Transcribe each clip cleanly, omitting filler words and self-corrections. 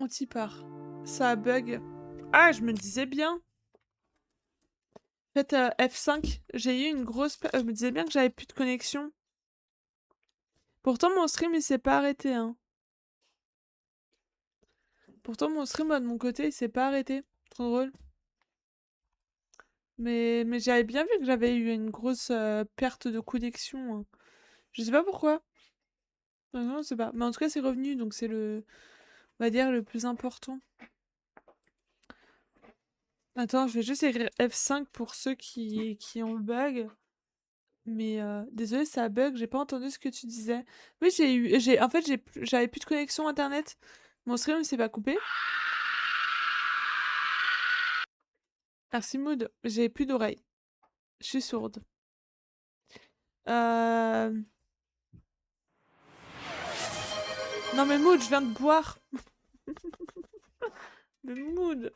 abruti par. Ça bug. Ah, je me disais bien. Faites F5, j'ai eu une grosse... je me disais bien que j'avais plus de connexion. Pourtant, mon stream, il s'est pas arrêté, hein. Pourtant, mon stream, moi, de mon côté, il s'est pas arrêté. Trop drôle. Mais j'avais bien vu que j'avais eu une grosse perte de connexion, hein. Je sais pas pourquoi. Non, je sais pas. Mais en tout cas, c'est revenu, donc c'est le... On va dire le plus important. Attends, je vais juste écrire F5 pour ceux qui ont le bug. Mais désolé, ça bug, j'ai pas entendu ce que tu disais. Oui, en fait, j'avais plus de connexion internet. Mon stream s'est pas coupé. Merci Mood, j'ai plus d'oreilles. Je suis sourde. Euh... Non mais Mood, je viens de boire. Mais Mood.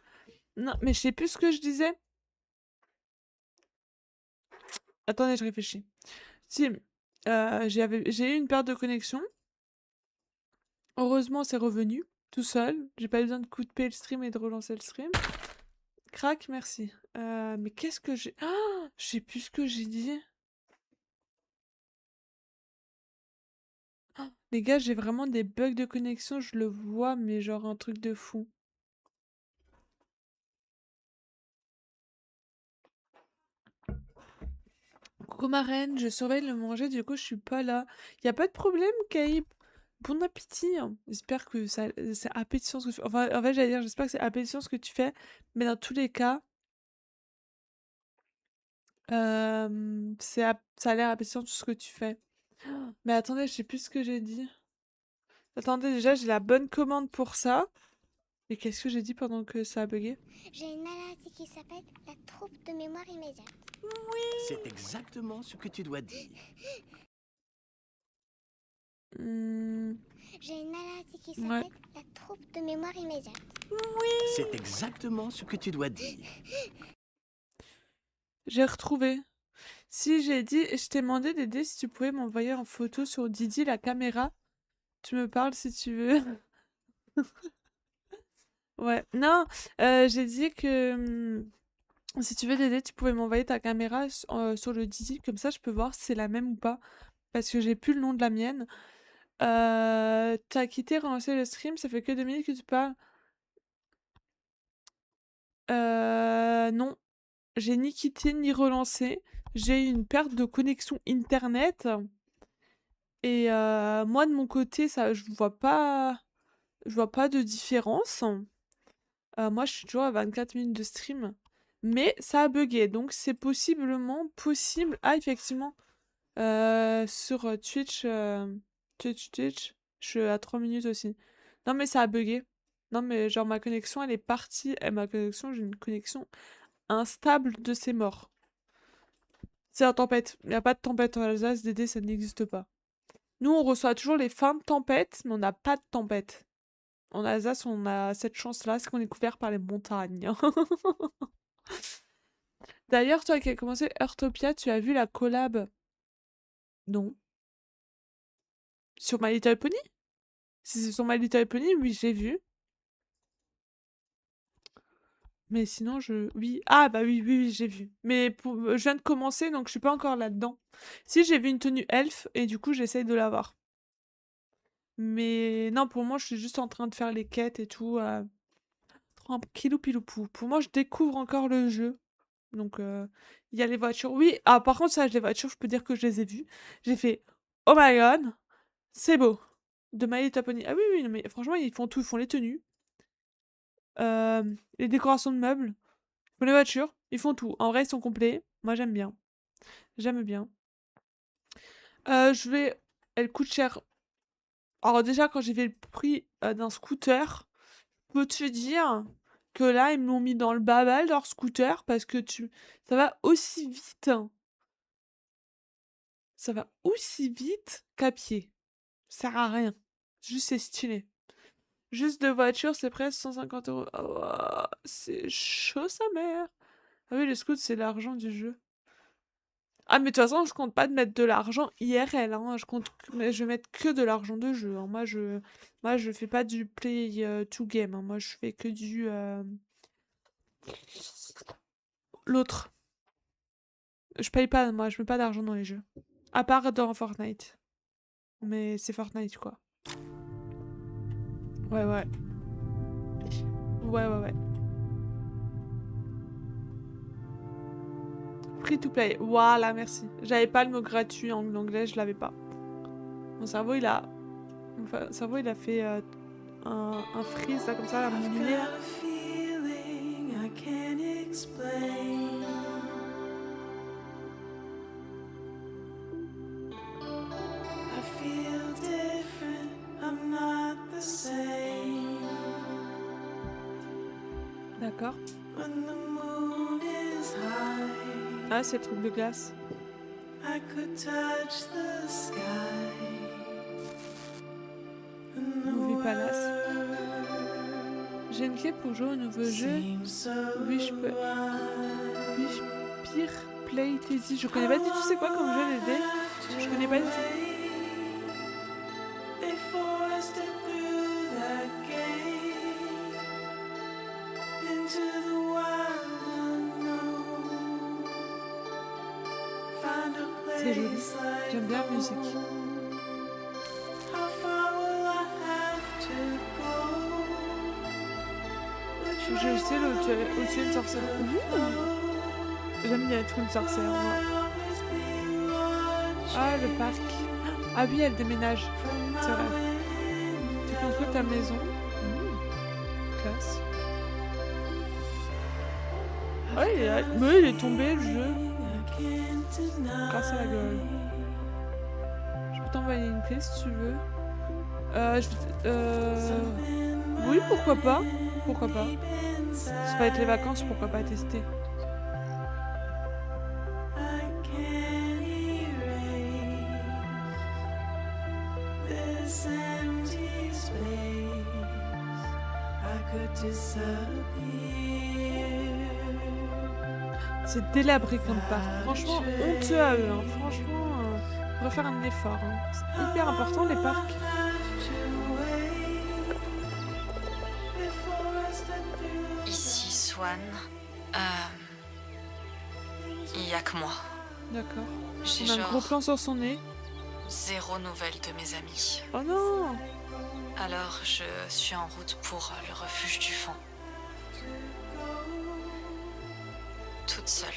Non, mais je sais plus ce que je disais. Attendez, je réfléchis. Si, j'ai eu une perte de connexion. Heureusement, c'est revenu tout seul. J'ai pas eu besoin de couper le stream et de relancer le stream. Crac, merci. Mais qu'est-ce que j'ai... Ah, je sais plus ce que j'ai dit. Ah, les gars, j'ai vraiment des bugs de connexion, je le vois, mais genre un truc de fou. Coucou ma reine, je surveille le manger, du coup je suis pas là. Y a pas de problème, Caïb. Bon appétit, hein. J'espère que c'est appétissant ce que tu fais. Enfin, en fait, j'allais dire, j'espère que c'est appétissant ce que tu fais, mais dans tous les cas, ça a l'air appétissant tout ce que tu fais. Mais attendez, je sais plus ce que j'ai dit. Attendez, déjà, j'ai la bonne commande pour ça. Et qu'est-ce que j'ai dit pendant que ça a bugué? J'ai une maladie qui s'appelle la trouble de mémoire immédiate. C'est exactement ce que tu dois dire. Hmm, J'ai une maladie qui ouais. s'appelle la trouble de mémoire immédiate. C'est exactement ce que tu dois dire. J'ai retrouvé. Si j'ai dit, je t'ai demandé d'aider si tu pouvais m'envoyer en photo sur Didi la caméra. Tu me parles si tu veux. Ouais. Non, j'ai dit que si tu veux t'aider, tu pouvais m'envoyer ta caméra sur le Didi. Comme ça, je peux voir si c'est la même ou pas. Parce que j'ai plus le nom de la mienne. T'as quitté, relancé le stream, ça fait que 2 minutes que tu parles. Non. J'ai ni quitté ni relancé. J'ai eu une perte de connexion internet. Et moi, de mon côté, ça, je vois pas de différence. Moi, je suis toujours à 24 minutes de stream. Mais ça a bugué, donc c'est possiblement possible. Ah, effectivement, sur Twitch, je suis à 3 minutes aussi. Non, mais ça a bugué. Non, mais genre, ma connexion, elle est partie. Et ma connexion, j'ai une connexion instable de ses morts. C'est la tempête. Il n'y a pas de tempête en Alsace, Dédé, ça n'existe pas. Nous, on reçoit toujours les fins de tempête, mais on n'a pas de tempête. En Alsace, on a cette chance-là, c'est qu'on est couvert par les montagnes. D'ailleurs, toi qui as commencé Heartopia, tu as vu la collab? Non. Sur My Little Pony? Si c'est sur My Little Pony, oui, j'ai vu. Mais sinon, Oui. Ah, bah oui, oui, oui, j'ai vu. Mais je viens de commencer, donc je suis pas encore là-dedans. Si, j'ai vu une tenue elfe, et du coup, j'essaye de l'avoir. Mais non, pour moi, je suis juste en train de faire les quêtes et tout. Tranquillou piloupou. Pour moi, je découvre encore le jeu. Donc, il y a les voitures. Oui, ah, par contre, ça, les voitures, je peux dire que je les ai vues. J'ai fait oh my god, c'est beau. De My Little Pony. Ah oui, oui, non, mais franchement, ils font tout. Ils font les tenues, les décorations de meubles, ils font les voitures, ils font tout. En vrai, ils sont complets. Moi, j'aime bien. J'aime bien. Je vais. Elle coûte cher. Alors, déjà, quand j'ai vu le prix d'un scooter, peux te dire que là, ils me l'ont mis dans le babal, leur scooter, parce que ça va aussi vite. Ça va aussi vite qu'à pied. Ça sert à rien. Juste, c'est stylé. Juste de voiture, c'est presque 150 €. Oh, c'est chaud, sa mère. Ah oui, le scoot, c'est l'argent du jeu. Ah, mais de toute façon, je compte pas de mettre de l'argent IRL, hein. Mais je vais mettre que de l'argent de jeu, hein. Moi, je fais pas du play to game, hein. Moi, je fais que du l'autre. Je paye pas, moi, je mets pas d'argent dans les jeux. À part dans Fortnite. Mais c'est Fortnite, quoi. Ouais, ouais. Ouais, ouais, ouais. Free to play. Voilà, merci. J'avais pas le mot gratuit en anglais, je l'avais pas. Mon cerveau, il a... Mon cerveau, il a fait un freeze, là, comme ça, à mon nez, là. D'accord. Ah, c'est le truc de glace. Movie Palace. J'ai une clé pour jouer au nouveau jeu. Wish Peer Play Tasty. Je connais pas du tout c'est quoi comme jeu, les dés. Je connais pas du tout. C'est joli. J'aime bien la musique. Je sais au-dessus une sorcière. J'aime bien être une sorcière, moi. Ah, le parc. Ah oui, elle déménage. C'est vrai. Tu construis ta maison. Classe. Ouais, mais il est tombé le jeu. Grâce à la gueule. Je peux t'envoyer une clé si tu veux. Oui, pourquoi pas. Pourquoi pas. Ça va être les vacances, pourquoi pas tester. C'est délabré comme parc. Franchement, honteux à eux. Hein. Franchement, on devrait faire un effort. Hein. C'est hyper important les parcs. Ici, Swan. Il y a que moi. D'accord. J'ai On a un gros plan sur son nez. 0 nouvelle de mes amis. Oh non! Alors, je suis en route pour le refuge du fond. Toute seule.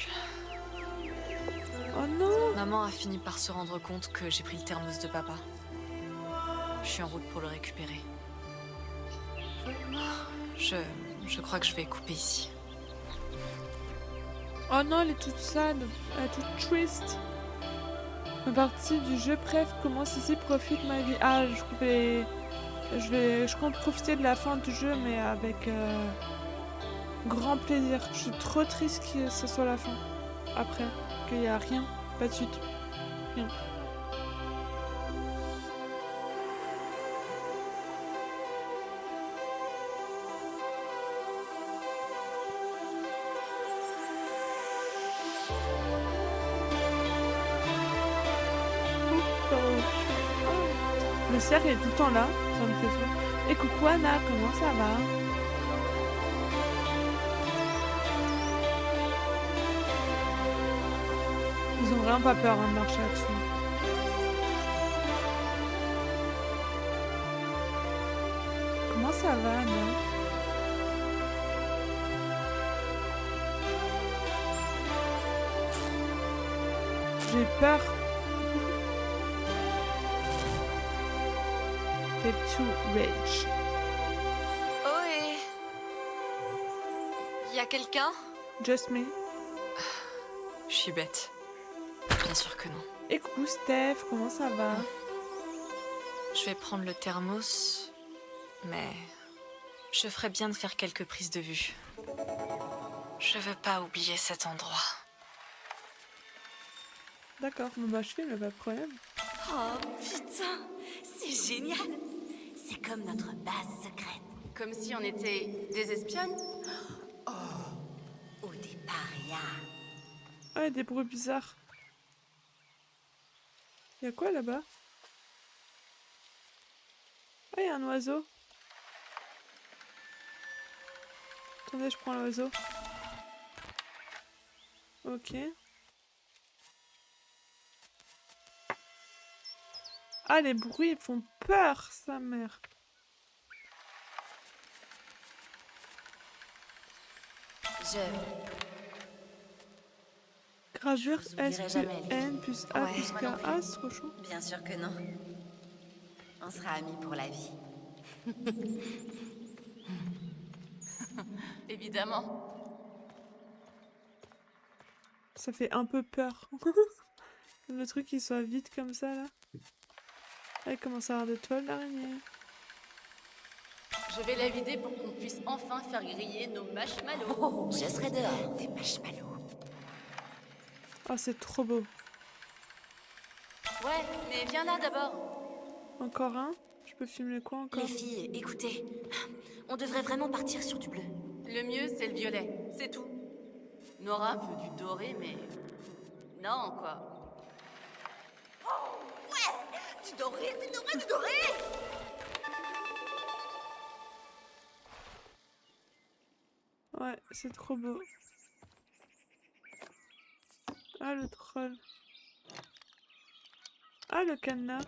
Oh non! Maman a fini par se rendre compte que j'ai pris le thermos de papa. Je suis en route pour le récupérer. Je crois que je vais couper ici. Oh non, elle est toute sad. Elle est toute triste. Ma partie du jeu, bref, commence ici, profite ma vie. Ah, je compte profiter de la fin du jeu, mais avec grand plaisir. Je suis trop triste que ce soit la fin. Après, qu'il n'y a rien, pas de suite. Rien. Le cerf est tout le temps là, ça me fait ça. Et coucou Anna, comment ça va? Ils ont vraiment pas peur hein, de marcher là-dessus. Comment ça va Anna? J'ai peur. To rage. Ohé! Y a quelqu'un? Just me. Je suis bête. Bien sûr que non. Et coucou Steph, comment ça va? Je vais prendre le thermos, mais je ferais bien de faire quelques prises de vue. Je veux pas oublier cet endroit. D'accord, bon bah je fais, mais pas de problème. Oh putain, c'est génial. C'est comme notre base secrète. Comme si on était des espionnes. Oh, ou des parias. Ouais, des bruits bizarres. Y'a quoi là-bas? Ah, y'a un oiseau. Attendez, je prends l'oiseau. Ok. Ah, les bruits ils font peur, sa mère. Je Gravure vous S oublierai plus jamais, lui. N plus A Ouais, plus moi K. non plus. Ah, c'est trop chaud. Bien sûr que non. On sera amis pour la vie. Évidemment. Ça fait un peu peur. Le truc il soit vide comme ça là. Ah, il commence à avoir des toiles d'araignée. Je vais la vider pour qu'on puisse enfin faire griller nos marshmallows. Je serai dehors. Des marshmallows. Ah, c'est trop beau. Ouais, mais viens là d'abord. Encore un? Je peux filmer quoi encore? Les filles, écoutez. On devrait vraiment partir sur du bleu. Le mieux, c'est le violet. C'est tout. Nora veut du doré, mais... Non, quoi. Oh, ouais! Du doré, du doré, du doré! Ouais, c'est trop beau. Ah, le troll. Ah, le cadenas.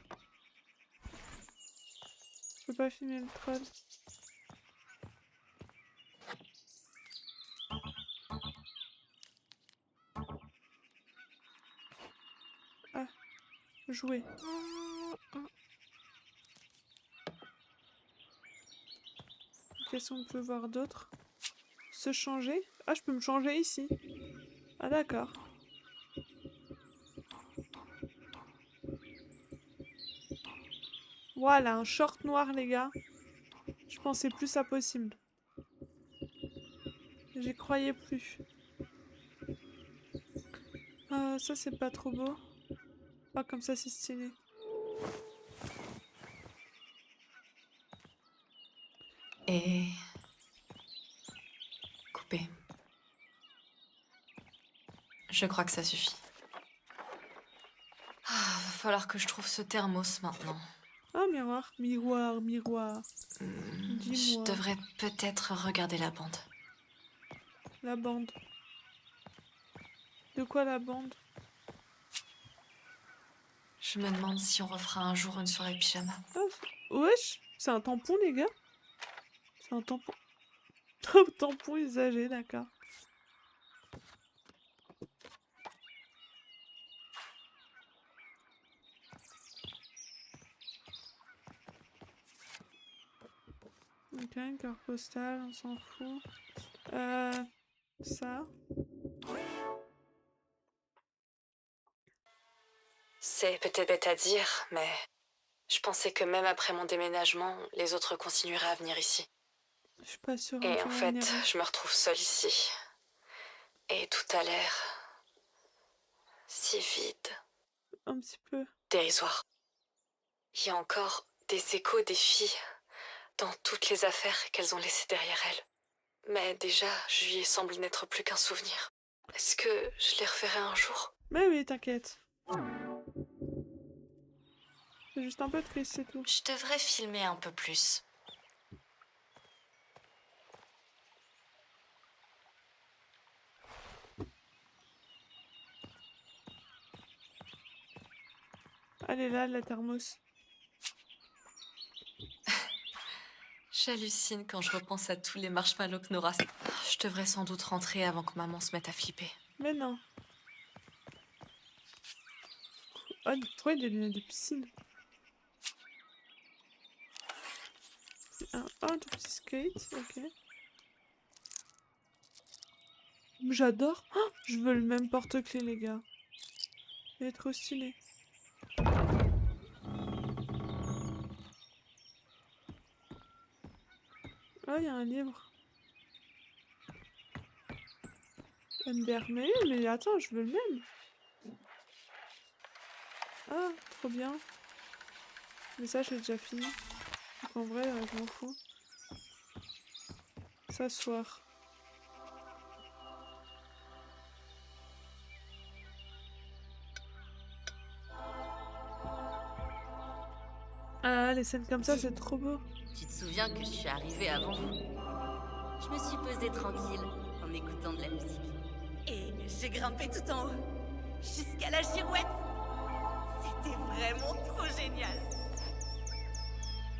Je peux pas filmer le troll. Ah, jouer. Qu'est-ce qu'on peut voir d'autre? Se changer? Ah, je peux me changer ici. Ah, d'accord. Voilà, un short noir, les gars. Je pensais plus ça possible. J'y croyais plus. Ça, c'est pas trop beau. Ah, comme ça, c'est stylé. Et... coupé. Je crois que ça suffit. Ah, va falloir que je trouve ce thermos maintenant. Ah, miroir, miroir, miroir. Je Dis-moi. devrais peut-être regarder la bande. La bande. De quoi la bande? Je me demande si on refera un jour une soirée pyjama. Ah, wesh, c'est un tampon, les gars? C'est un tampon. Un tampon usagé, d'accord. Ok, une carte postale, on s'en fout. Ça. C'est peut-être bête à dire, mais je pensais que même après mon déménagement, les autres continueraient à venir ici. Je suis pas sûre Et qu'ils en vont fait, venir. je me retrouve seule ici. Et tout a l'air si vide, Un petit peu. dérisoire. Il y a encore des échos des filles dans toutes les affaires qu'elles ont laissées derrière elles. Mais déjà, Juillet semble n'être plus qu'un souvenir. Est-ce que je les reverrai un jour? Mais oui, t'inquiète. C'est juste un peu triste, c'est tout. Je devrais filmer un peu plus. Elle est là, la thermos. J'hallucine quand je repense à tous les marshmallows que Nora... Je devrais sans doute rentrer avant que maman se mette à flipper. Mais non. Oh, trop des lunettes de piscine. Un tout petit skate, ok. J'adore. Oh, je veux le même porte-clés, les gars. Il est trop stylé. Ah, il y a un livre. MDR, mais attends, je veux le même. Ah, trop bien. Mais ça, j'ai déjà fini. Donc en vrai, je m'en fous. S'asseoir. Ah, les scènes comme ça, c'est trop beau. Tu te souviens que je suis arrivée avant vous? Je me suis posée tranquille en écoutant de la musique. Et j'ai grimpé tout en haut, jusqu'à la girouette. C'était vraiment trop génial.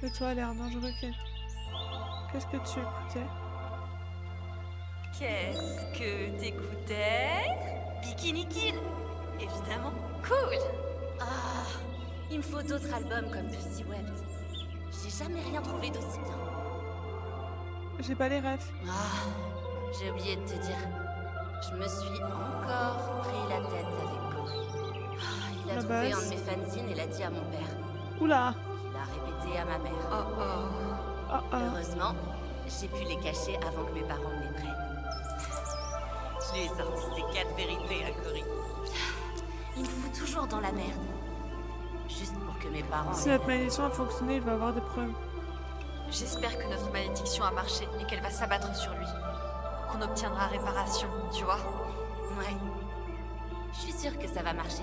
Et toi, l'air dangereux, qu'est-ce que tu écoutais? Qu'est-ce que t'écoutais? Bikini Kill, évidemment. Cool. Ah, il me faut d'autres albums comme Pussy Wept. J'ai jamais rien trouvé d'aussi bien. J'ai pas les refs. Ah, j'ai oublié de te dire. Je me suis encore pris la tête avec Cory. Ah, il a La trouvé basse. un de mes fanzines et l'a dit à mon père. Oula. Il a répété à ma mère. Oh oh. Ah ah. Heureusement, j'ai pu les cacher avant que mes parents me les prennent. Je lui ai sorti ces 4 vérités à Cory. Il me fout toujours dans la merde. Juste pour que mes parents... Si notre malédiction a fonctionné, il va avoir des problèmes. J'espère que notre malédiction a marché et qu'elle va s'abattre sur lui. Qu'on obtiendra réparation, tu vois? Ouais. Je suis sûre que ça va marcher.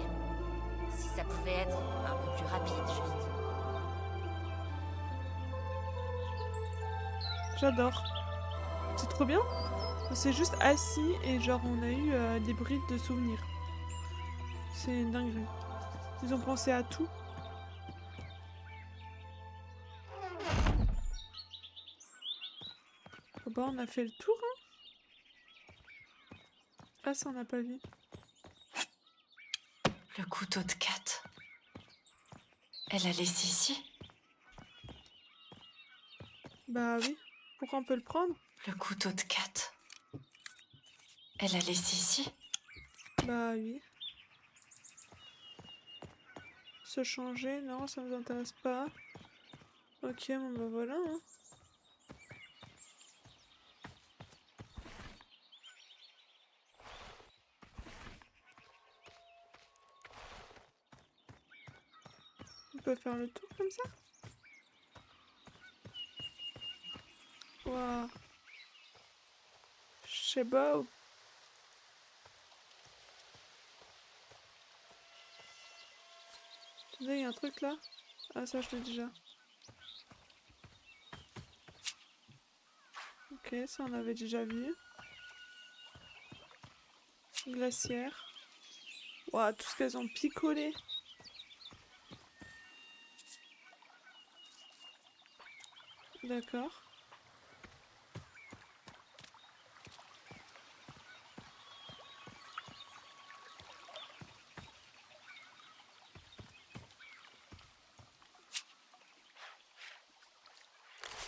Si ça pouvait être un peu plus rapide, juste. J'adore. C'est trop bien. On s'est juste assis et genre on a eu des brides de souvenirs. C'est une dinguerie. Ils ont pensé à tout. Oh bah on a fait le tour, hein. Ah ça on n'a pas vu. Le couteau de Kat. Elle l'a laissé ici? Bah oui. Pourquoi on peut le prendre? Le couteau de Kat. Elle l'a laissé ici? Bah oui. Se changer, non, ça nous intéresse pas. Ok, bon bah voilà, hein. On peut faire le tour comme ça? Waouh. C'est beau. Attendez, il y a un truc là? Ah ça je l'ai déjà. Ok, ça on avait déjà vu. Glacière. Waouh, tout ce qu'elles ont picolé. D'accord.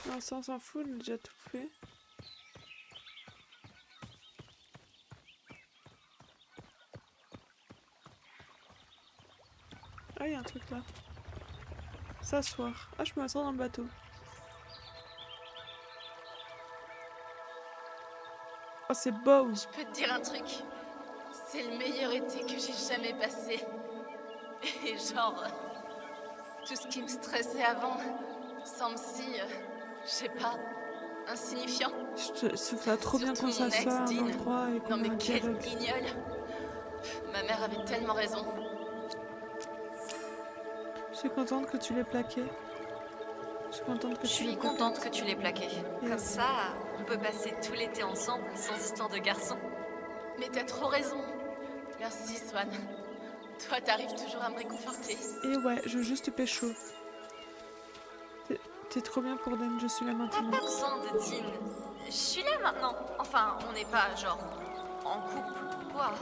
Non, ça on s'en fout, on a déjà tout fait. Ah, il y a un truc là. S'asseoir. Ah, je peux m'asseoir dans le bateau. Oh, c'est beau. Je peux te dire un truc. C'est le meilleur été que j'ai jamais passé. Et genre... tout ce qui me stressait avant semble si... je sais pas... insignifiant. Je trouve ça trop bien qu'on Surtout mon s'assoit à un ex, Dean. endroit et qu'on Non mais a un quel dialogue. guignol. Ma mère avait tellement raison. Je suis contente que tu l'aies plaqué. Je suis contente que Je tu l'aies suis plaqué. contente que tu l'aies plaqué. Comme Yes. ça, on peut passer tout l'été ensemble sans histoire de garçon. Mais t'as trop raison. Merci Swan. Toi t'arrives toujours à me réconforter. Et ouais, je veux juste pécho. T'es trop bien pour Dan, je suis là T'as maintenant. pas besoin de Dean. Je suis là maintenant. Enfin, on n'est pas, genre, en couple ou quoi.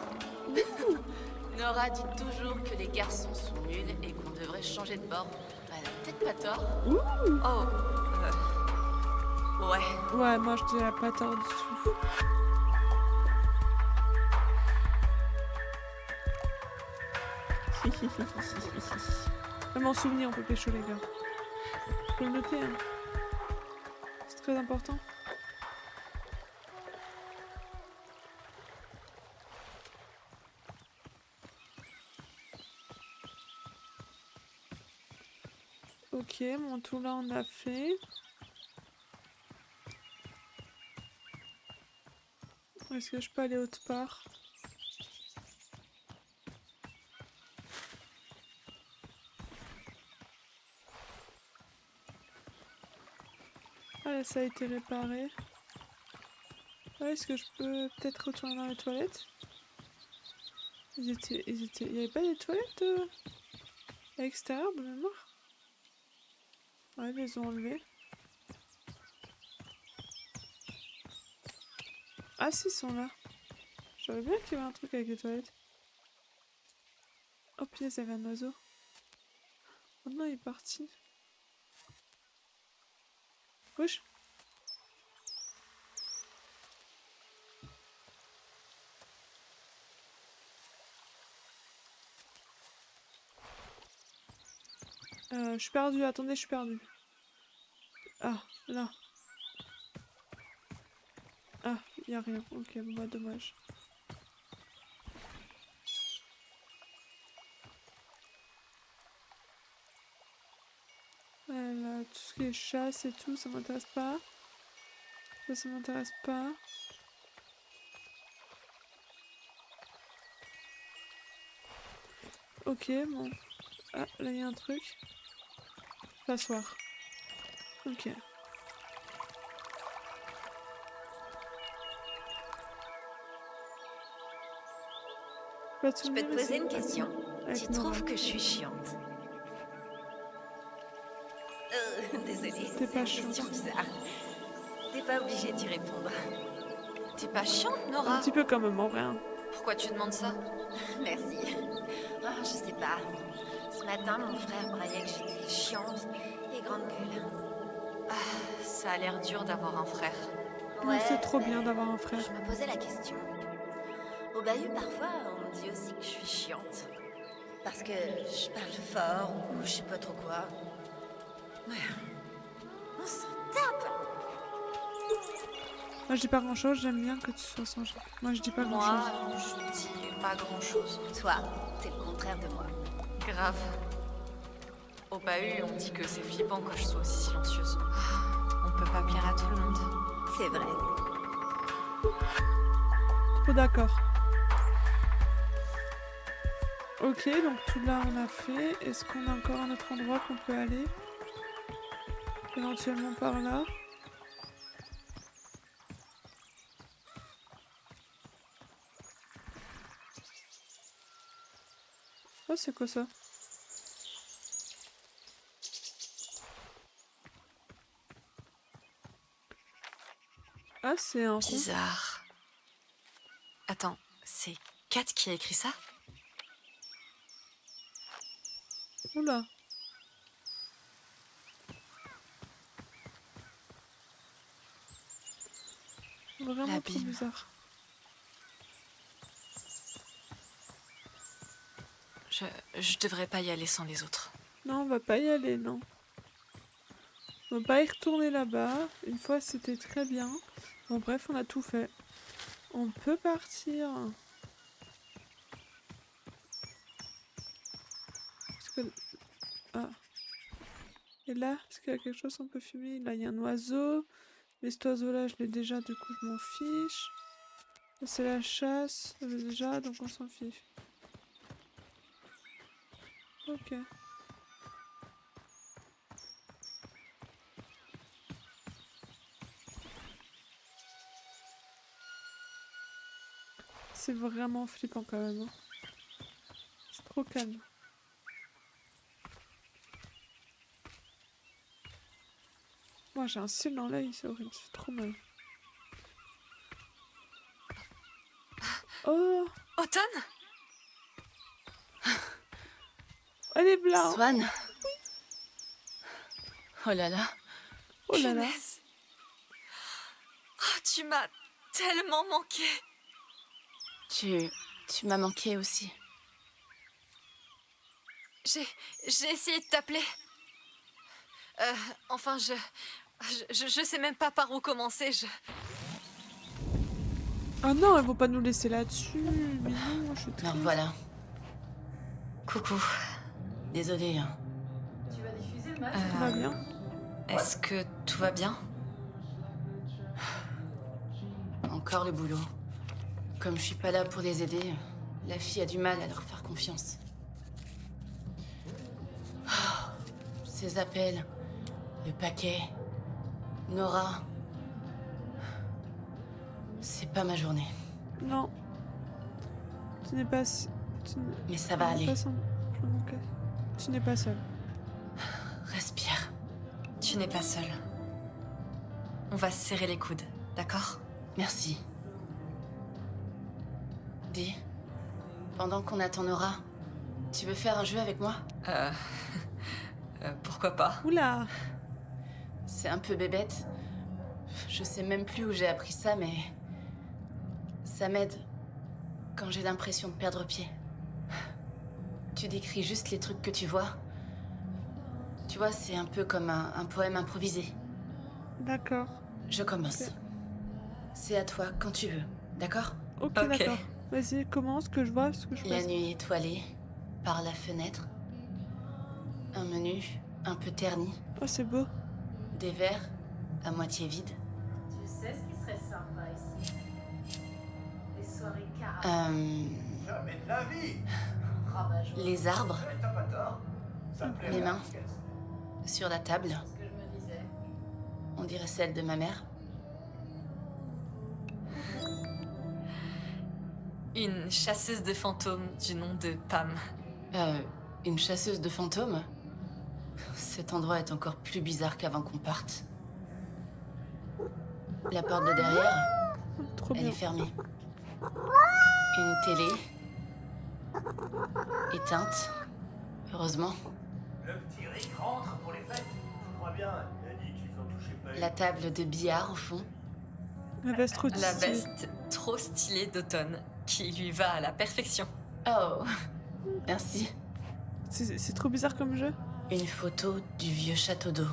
Nora dit toujours que les garçons sont nuls et qu'on devrait changer de bord. Elle a peut-être pas tort. Oh, ouais. Ouais, moi je dirais pas tort du tout. Même en souvenir, on peut pécho les gars. Faut le noter, hein. C'est très important. Ok, mon tour là on a fait. Est-ce que je peux aller autre part? ça a été réparé. Ouais, est-ce que je peux peut-être retourner dans les toilettes? Il y avait pas des toilettes à l'extérieur de mémoire? Ouais, ils les ont enlevées. Ah si, ils sont là. J'aurais bien qu'il y avait un truc avec les toilettes. Oh punaise, il y avait un oiseau. Oh non, il est parti. Bouge. Je suis perdue, attendez, je suis perdue. Ah, là. Ah, y a rien. Ok, bon bah dommage. Voilà, tout ce qui est chasse et tout, ça m'intéresse pas. Ça m'intéresse pas. Ok, bon. Ah, là il y a un truc. S'asseoir. Ok. Pas de Je peux souvenir te poser ici. une question. Avec Tu Nora. trouves que je suis chiante? Désolée, T'es c'est pas une chiante. question bizarre. T'es pas obligée d'y répondre. T'es pas chiante, Un Nora? petit peu quand même, en vrai. Hein. Pourquoi tu demandes ça? Merci. Ah, je sais pas. Ce matin, mon frère braillait que j'étais chiante et grande gueule. Ça a l'air dur d'avoir un frère. Non, c'est trop mais bien d'avoir un frère. je me posais la question. Au bahut, parfois, on me dit aussi que je suis chiante. Parce que je parle fort ou je sais pas trop quoi. Ouais. On s'en tape. Moi je dis pas grand chose, j'aime bien que tu sois sans gêne. Moi je dis pas grand Moi, chose. je dis pas grand-chose. Toi, t'es le contraire de moi. Grave. Au bahut, on dit que c'est flippant que je sois aussi silencieuse. On peut pas plaire à tout le monde. C'est vrai. Trop d'accord. Ok, donc tout là on a fait. Est-ce qu'on a encore un autre endroit qu'on peut aller? Éventuellement par là. Oh, c'est quoi ça? Ah, c'est un rond. Bizarre. Attends, c'est Kat qui a écrit ça? Oula. Vraiment trop L'abîme. bizarre. Je devrais pas y aller sans les autres. Non, on va pas y aller, non. On va pas y retourner là-bas. Une fois, c'était très bien. Bon, bref, on a tout fait. On peut partir. Parce que... Ah. Et là, est-ce qu'il y a quelque chose qu'on peut fumer? Là, il y a un oiseau. Mais cet oiseau-là, je l'ai déjà, du coup, je m'en fiche. Là, c'est la chasse. Je l'ai déjà, donc on s'en fiche. Ok. C'est vraiment flippant quand même. Hein. C'est trop calme. Moi j'ai un cil dans l'œil, c'est horrible, ça fait trop mal. Oh, Automne? elle est blanche. Swan. Oh là là. Oh là là. Punaise. Oh, tu m'as tellement manqué. Tu m'as manqué aussi. J'ai essayé de t'appeler. Enfin, je sais même pas par où commencer. Ah non, elles vont pas nous laisser là-dessus. Mais non, je suis triste. Alors voilà. Coucou. Désolée. Hein. Tout va bien? Est-ce que tout va bien? Encore le boulot. Comme je suis pas là pour les aider, la fille a du mal à leur faire confiance. Oh, ces appels, le paquet, Nora... C'est pas ma journée. Non. Tu n'es pas... Mais ça va aller. Tu n'es pas seule. Respire. Tu n'es pas seule. On va se serrer les coudes, d'accord? Merci. Dis, pendant qu'on attend Nora, tu veux faire un jeu avec moi? Pourquoi pas? Oula! C'est un peu bébête. Je sais même plus où j'ai appris ça, mais... ça m'aide quand j'ai l'impression de perdre pied. Tu décris juste les trucs que tu vois. Tu vois, c'est un peu comme un poème improvisé. D'accord. Je commence. Ok. C'est à toi quand tu veux, d'accord? Ok, Ok. d'accord. Vas-y, commence, que je vois ce que je La passe. nuit étoilée, par la fenêtre. Un menu un peu terni. Oh, c'est beau. Des verres à moitié vides. Tu sais ce qui serait sympa ici? Des soirées caramel. Jamais de la vie. Rabat-joie. Les arbres, T'as pas tort. Ça me plairait Mes à mains. Pascal. sur la table. C'est ce que je me disais. On dirait celle de ma mère. Une chasseuse de fantômes du nom de Pam. Une chasseuse de fantômes? Cet endroit est encore plus bizarre qu'avant qu'on parte. La porte de derrière, Trop elle bien. est fermée. Une télé. Éteinte. Heureusement. Le petit Rick rentre pour les fêtes. Je crois bien. Il a dit qu'ils ont touché pas. La table de billard au fond. La veste trop La stylée. veste trop stylée d'automne, qui lui va à la perfection. Oh, merci. C'est trop bizarre comme jeu. Une photo du vieux château d'eau.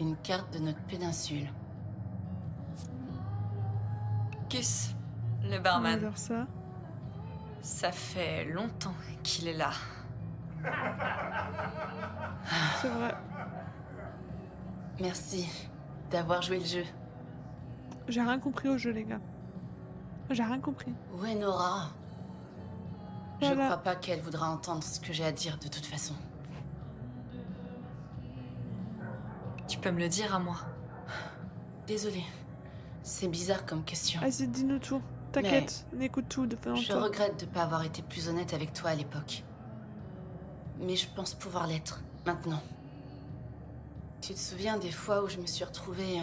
Une carte de notre péninsule. Gus, le On barman. adore ça. Ça fait longtemps qu'il est là. C'est vrai. Merci d'avoir joué le jeu. J'ai rien compris au jeu, les gars. J'ai rien compris. Où est Nora? Je Voilà. crois pas qu'elle voudra entendre ce que j'ai à dire de toute façon. Tu peux me le dire à moi. Désolée. C'est bizarre comme question. Vas-y, dis-nous tout. T'inquiète, on écoute tout devant Je toi. regrette de pas avoir été plus honnête avec toi à l'époque. Mais je pense pouvoir l'être, maintenant. Tu te souviens des fois où je me suis retrouvée...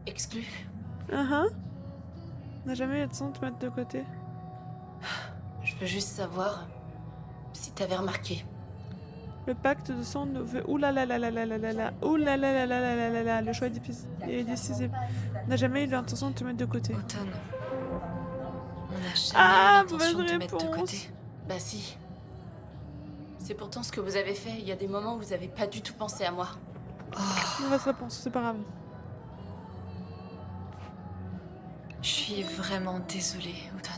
exclue? On n'a jamais eu le temps de te mettre de côté. Je veux juste savoir si t'avais remarqué. Le pacte de sang ne veut... Ouh là là là là là là là là. Ouh là là là là là là là là. Le choix est décisif. On n'a jamais eu l'intention de te mettre de côté. Automne. On n'a jamais Ah, eu l'intention de mauvaise te mettre de réponse. côté. Bah si. C'est pourtant ce que vous avez fait. Il y a des moments où vous avez pas du tout pensé à moi. Mauvaise réponse, c'est pas grave. Je suis vraiment désolée, Automne.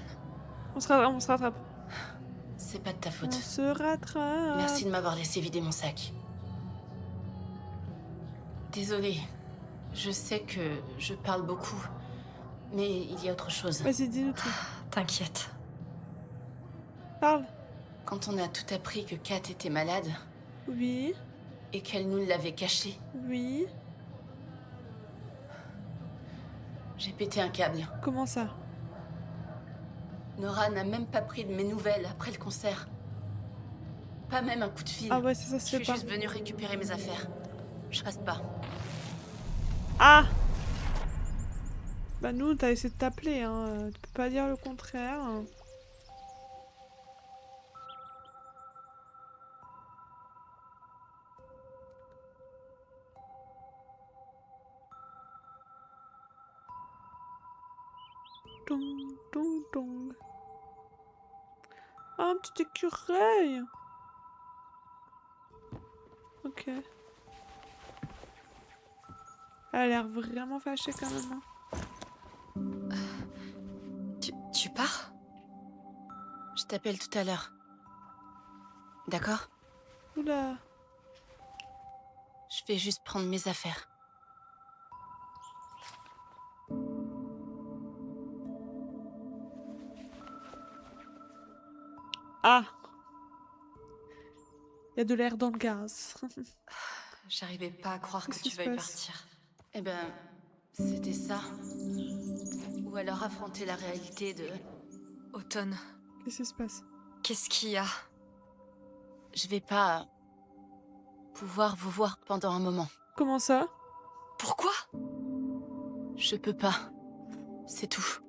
On se rattrape. C'est pas de ta On faute. se rattrape. Merci de m'avoir laissé vider mon sac. Désolée. Je sais que je parle beaucoup. Mais il y a autre chose. Vas-y, dis-nous tout. T'inquiète. Parle. Quand on a tout appris que Kat était malade Oui, et qu'elle nous l'avait caché, oui. j'ai pété un câble. Comment ça? Nora n'a même pas pris de mes nouvelles après le concert. Pas même un coup de fil. Ah ouais, ça se Je fait suis pas. juste venue récupérer mes affaires. Je reste pas. Ah! Bah nous, t'as essayé de t'appeler, hein. Tu peux pas dire le contraire. Dong, dong, dong. Ah, un petit écureuil! Ok. Elle a l'air vraiment fâchée quand même. Hein. Tu pars? Je t'appelle tout à l'heure. D'accord? Oula. Je vais juste prendre mes affaires. Ah! Il y a de l'air dans le gaz. J'arrivais pas à croire que Qu'est-ce qui tu se veuilles passe? partir. Eh ben, c'était ça. Ou alors affronter la réalité de... Automne, Qu'est-ce qui se passe? Qu'est-ce qu'il y a? je vais pas pouvoir vous voir pendant un moment. Comment ça? Pourquoi? Je peux pas. C'est tout.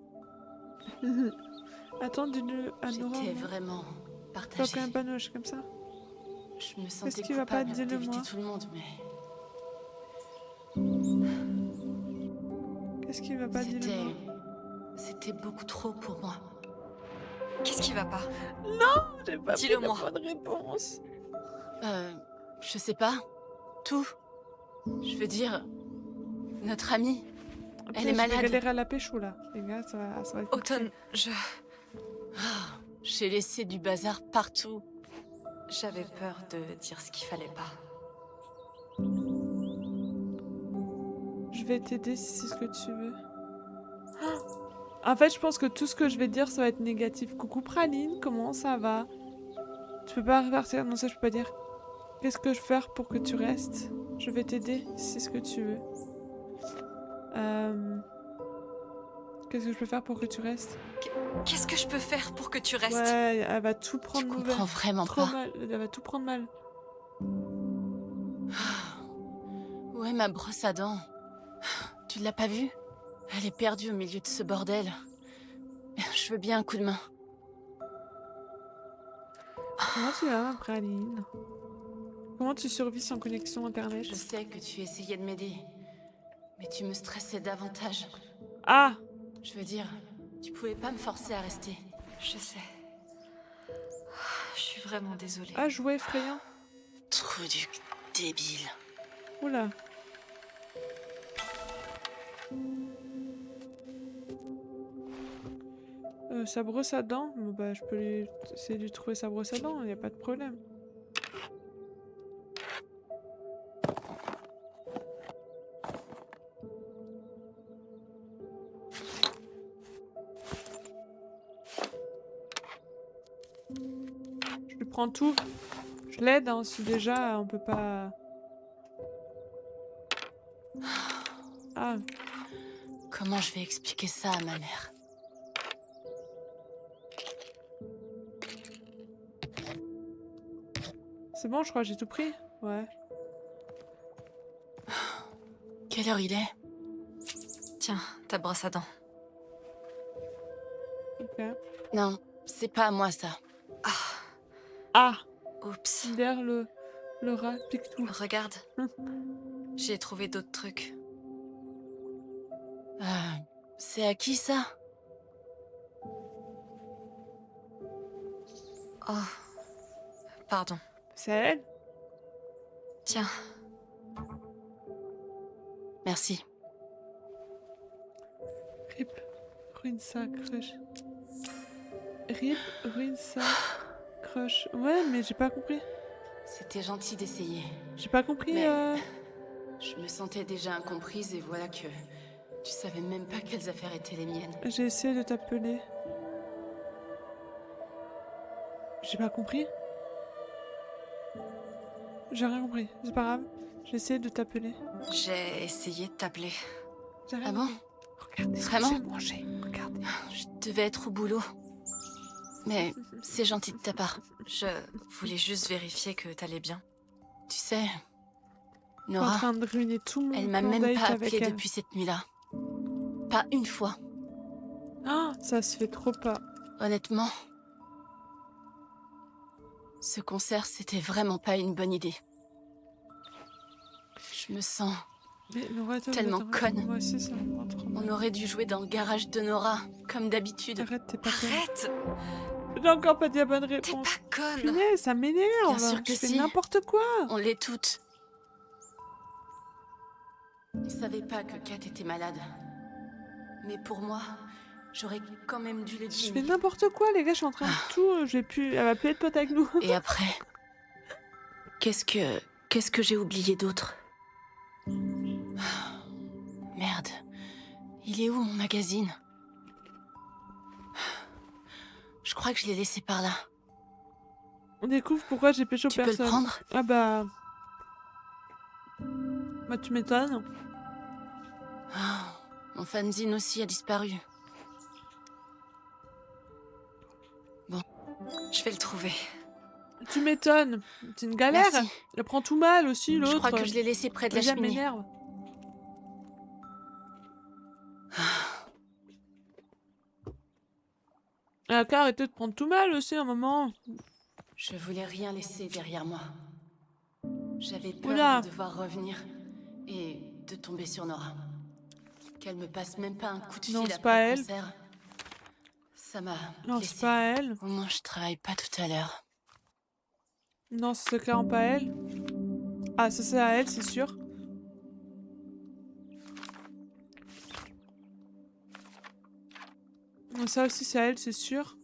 Attends, dis-le à Nora. J'étais vraiment Pas partagée. quand même panoche comme ça. Je me sentais qui va pas, coupable dis-le d'éviter moi. tout le monde, mais... Qu'est-ce qui va pas, dis-le moi. C'était beaucoup trop pour moi. Qu'est-ce qui va pas? J'ai pas pris Dis-le-moi. la bonne réponse. Je sais pas. Tout. Je veux dire... Notre amie. Elle est Je vais malade. galérer à la pécho là. Les gars, ça va être Automne, J'ai laissé du bazar partout. j'avais peur de dire ce qu'il fallait pas. Je vais t'aider si c'est ce que tu veux. En fait, je pense que tout ce que je vais dire, ça va être négatif. Coucou Praline, comment ça va? Tu peux pas repartir? Non, ça je peux pas dire. Qu'est-ce que je peux faire pour que tu restes? Je vais t'aider si c'est ce que tu veux. Qu'est-ce que je peux faire pour que tu restes? Qu'est-ce que je peux faire pour que tu restes? Ouais, elle va tout Tu prendre mauvais. comprends vraiment Trop pas. mal. Elle va tout prendre mal. Où est ma brosse à dents? Tu l'as pas vue? Elle est perdue au milieu de ce bordel. Je veux bien un coup de main. Comment tu vas, ma Praline? Comment tu survis sans connexion internet? Je sais que tu essayais de m'aider. Mais tu me stressais davantage. Ah! Je veux dire, tu pouvais pas me forcer à rester. Je sais. Je suis vraiment désolée. Ah, jouet effrayant. Trou du débile. Oula. Sa brosse à dents? Bon, bah, je peux essayer de lui trouver sa brosse à dents, y a pas de problème. Je lui prends tout. Je l'aide, hein, si déjà on peut pas... Ah, Comment je vais expliquer ça à ma mère? c'est bon, je crois, j'ai tout pris. Ouais. Quelle heure il est? Tiens, ta brosse à dents. Ok. Non, c'est pas à moi ça. Ah! Oups. Derrière le rat pique tout. Regarde. J'ai trouvé d'autres trucs. C'est à qui ça? Oh. Pardon. C'est à elle? Tiens. Merci. Rip, ruine ça, crush. Rip, ruine ça, crush. Ouais, mais j'ai pas compris. C'était gentil d'essayer. J'ai pas compris. Mais- Je me sentais déjà incomprise et voilà que tu savais même pas quelles affaires étaient les miennes. J'ai essayé de t'appeler. J'ai pas compris. J'ai rien compris. C'est pas grave. J'ai essayé de t'appeler. J'ai essayé de t'appeler. J'ai rien Ah bon? compris. Regardez ce que Vraiment? j'ai mangé. Regardez. Je devais être au boulot. Mais c'est gentil de ta part. Je voulais juste vérifier que t'allais bien. Tu sais, En Nora, train de ruiner tout mon elle m'a plan même date pas avec appelé elle. depuis cette nuit-là. Pas une fois. Ah, ça se fait trop pas. Honnêtement, ce concert, c'était vraiment pas une bonne idée. Je me sens... Mais Nora, toi, Tellement attends, conne. Moi aussi, ça me rend trop mal. On aurait dû jouer dans le garage de Nora, comme d'habitude. Arrête, t'es pas conne. Arrête! J'ai encore pas dit la bonne T'es réponse. pas conne! Punaise, ça m'énerve. Bien sûr que Je fais si. n'importe quoi. On l'est toutes. Je savais pas que Kat était malade. Mais pour moi, j'aurais quand même dû le Je dire. fais n'importe quoi, les gars. Je suis en train de tout. Elle va plus être pote avec nous. Et après, qu'est-ce que j'ai oublié d'autre? Merde. Il est où mon magazine? Je crois que je l'ai laissé par là. On découvre pourquoi j'ai pécho Tu peux le personne. prendre? Ah bah... Bah tu m'étonnes. Mon fanzine aussi a disparu. Je vais le trouver. Tu m'étonnes. C'est une galère. Merci. Elle prend tout mal aussi, l'autre. Je crois que je l'ai laissé près de la Déjà, cheminée. m'énerve. Elle a qu'à arrêter de prendre tout mal aussi, un moment. Je voulais rien laisser derrière moi. J'avais peur Oula. de devoir revenir et de tomber sur Nora. Qu'elle me passe même pas un coup de fil Non, c'est après pas le elle. concert. Ça m'a Non, blessée. c'est pas elle. Au moins, je travaille pas tout à l'heure. Non, c'est clairement pas elle. Ah, ça c'est à elle, c'est sûr. Ça aussi c'est à elle, c'est sûr.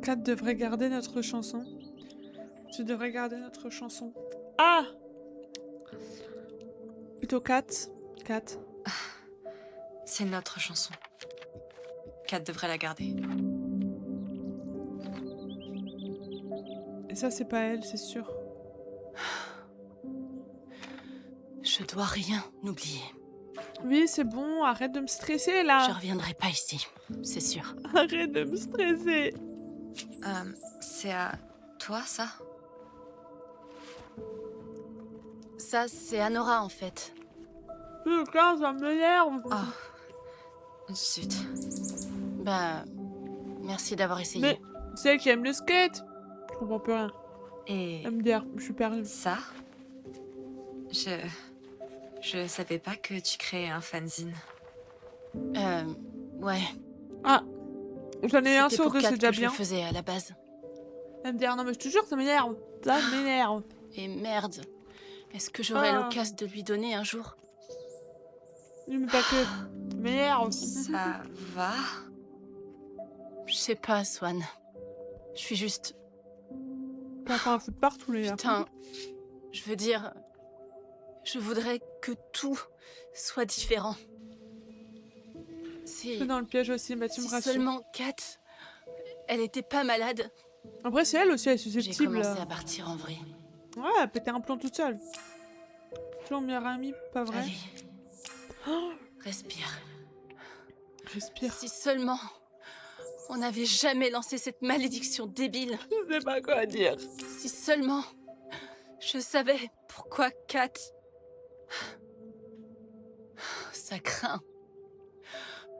4 devrait garder notre chanson. Tu devrais garder notre chanson. Ah! Plutôt 4. 4. C'est notre chanson. Kat devrait la garder. Et ça c'est pas elle, c'est sûr. Je dois rien oublier. Oui, c'est bon, arrête de me stresser là. Je reviendrai pas ici, c'est sûr. Arrête de me stresser. C'est à toi, ça? Ça, c'est à Nora, en fait. Putain, ça m'énerve. Oh. Zut. Bah, merci d'avoir essayé. Mais c'est elle qui aime le skate. Je comprends plus rien. Et MDR, je suis perdue. ça? Je savais pas que tu créais un fanzine. Ouais. Ah, j'en ai un C'était sur pour deux, Kat c'est déjà que je bien. le faisais à la base. MDR, non mais je te jure, ça m'énerve. Ça m'énerve. Et merde. Est-ce que j'aurai Ah. l'occasion de lui donner un jour? Oui, mais pas que. Ça m'énerve. Ça va? Je sais pas, Swan. Je suis juste... T'es en train de foutre partout, les gars. Putain. Je veux dire... Je voudrais que tout soit différent. Je Si... suis dans le piège aussi, bah tu me Si rassures. seulement Kat... Elle était pas malade, Après, c'est elle aussi, elle est j'ai susceptible. commencé à partir en vrille. Ouais, elle pétait un plomb toute seule. Toujours meilleure amie, pas vrai? Allez, Oh, respire. respire. Si seulement on n'avait jamais lancé cette malédiction débile. Je sais pas quoi dire. Si seulement je savais pourquoi Kat... Ça craint.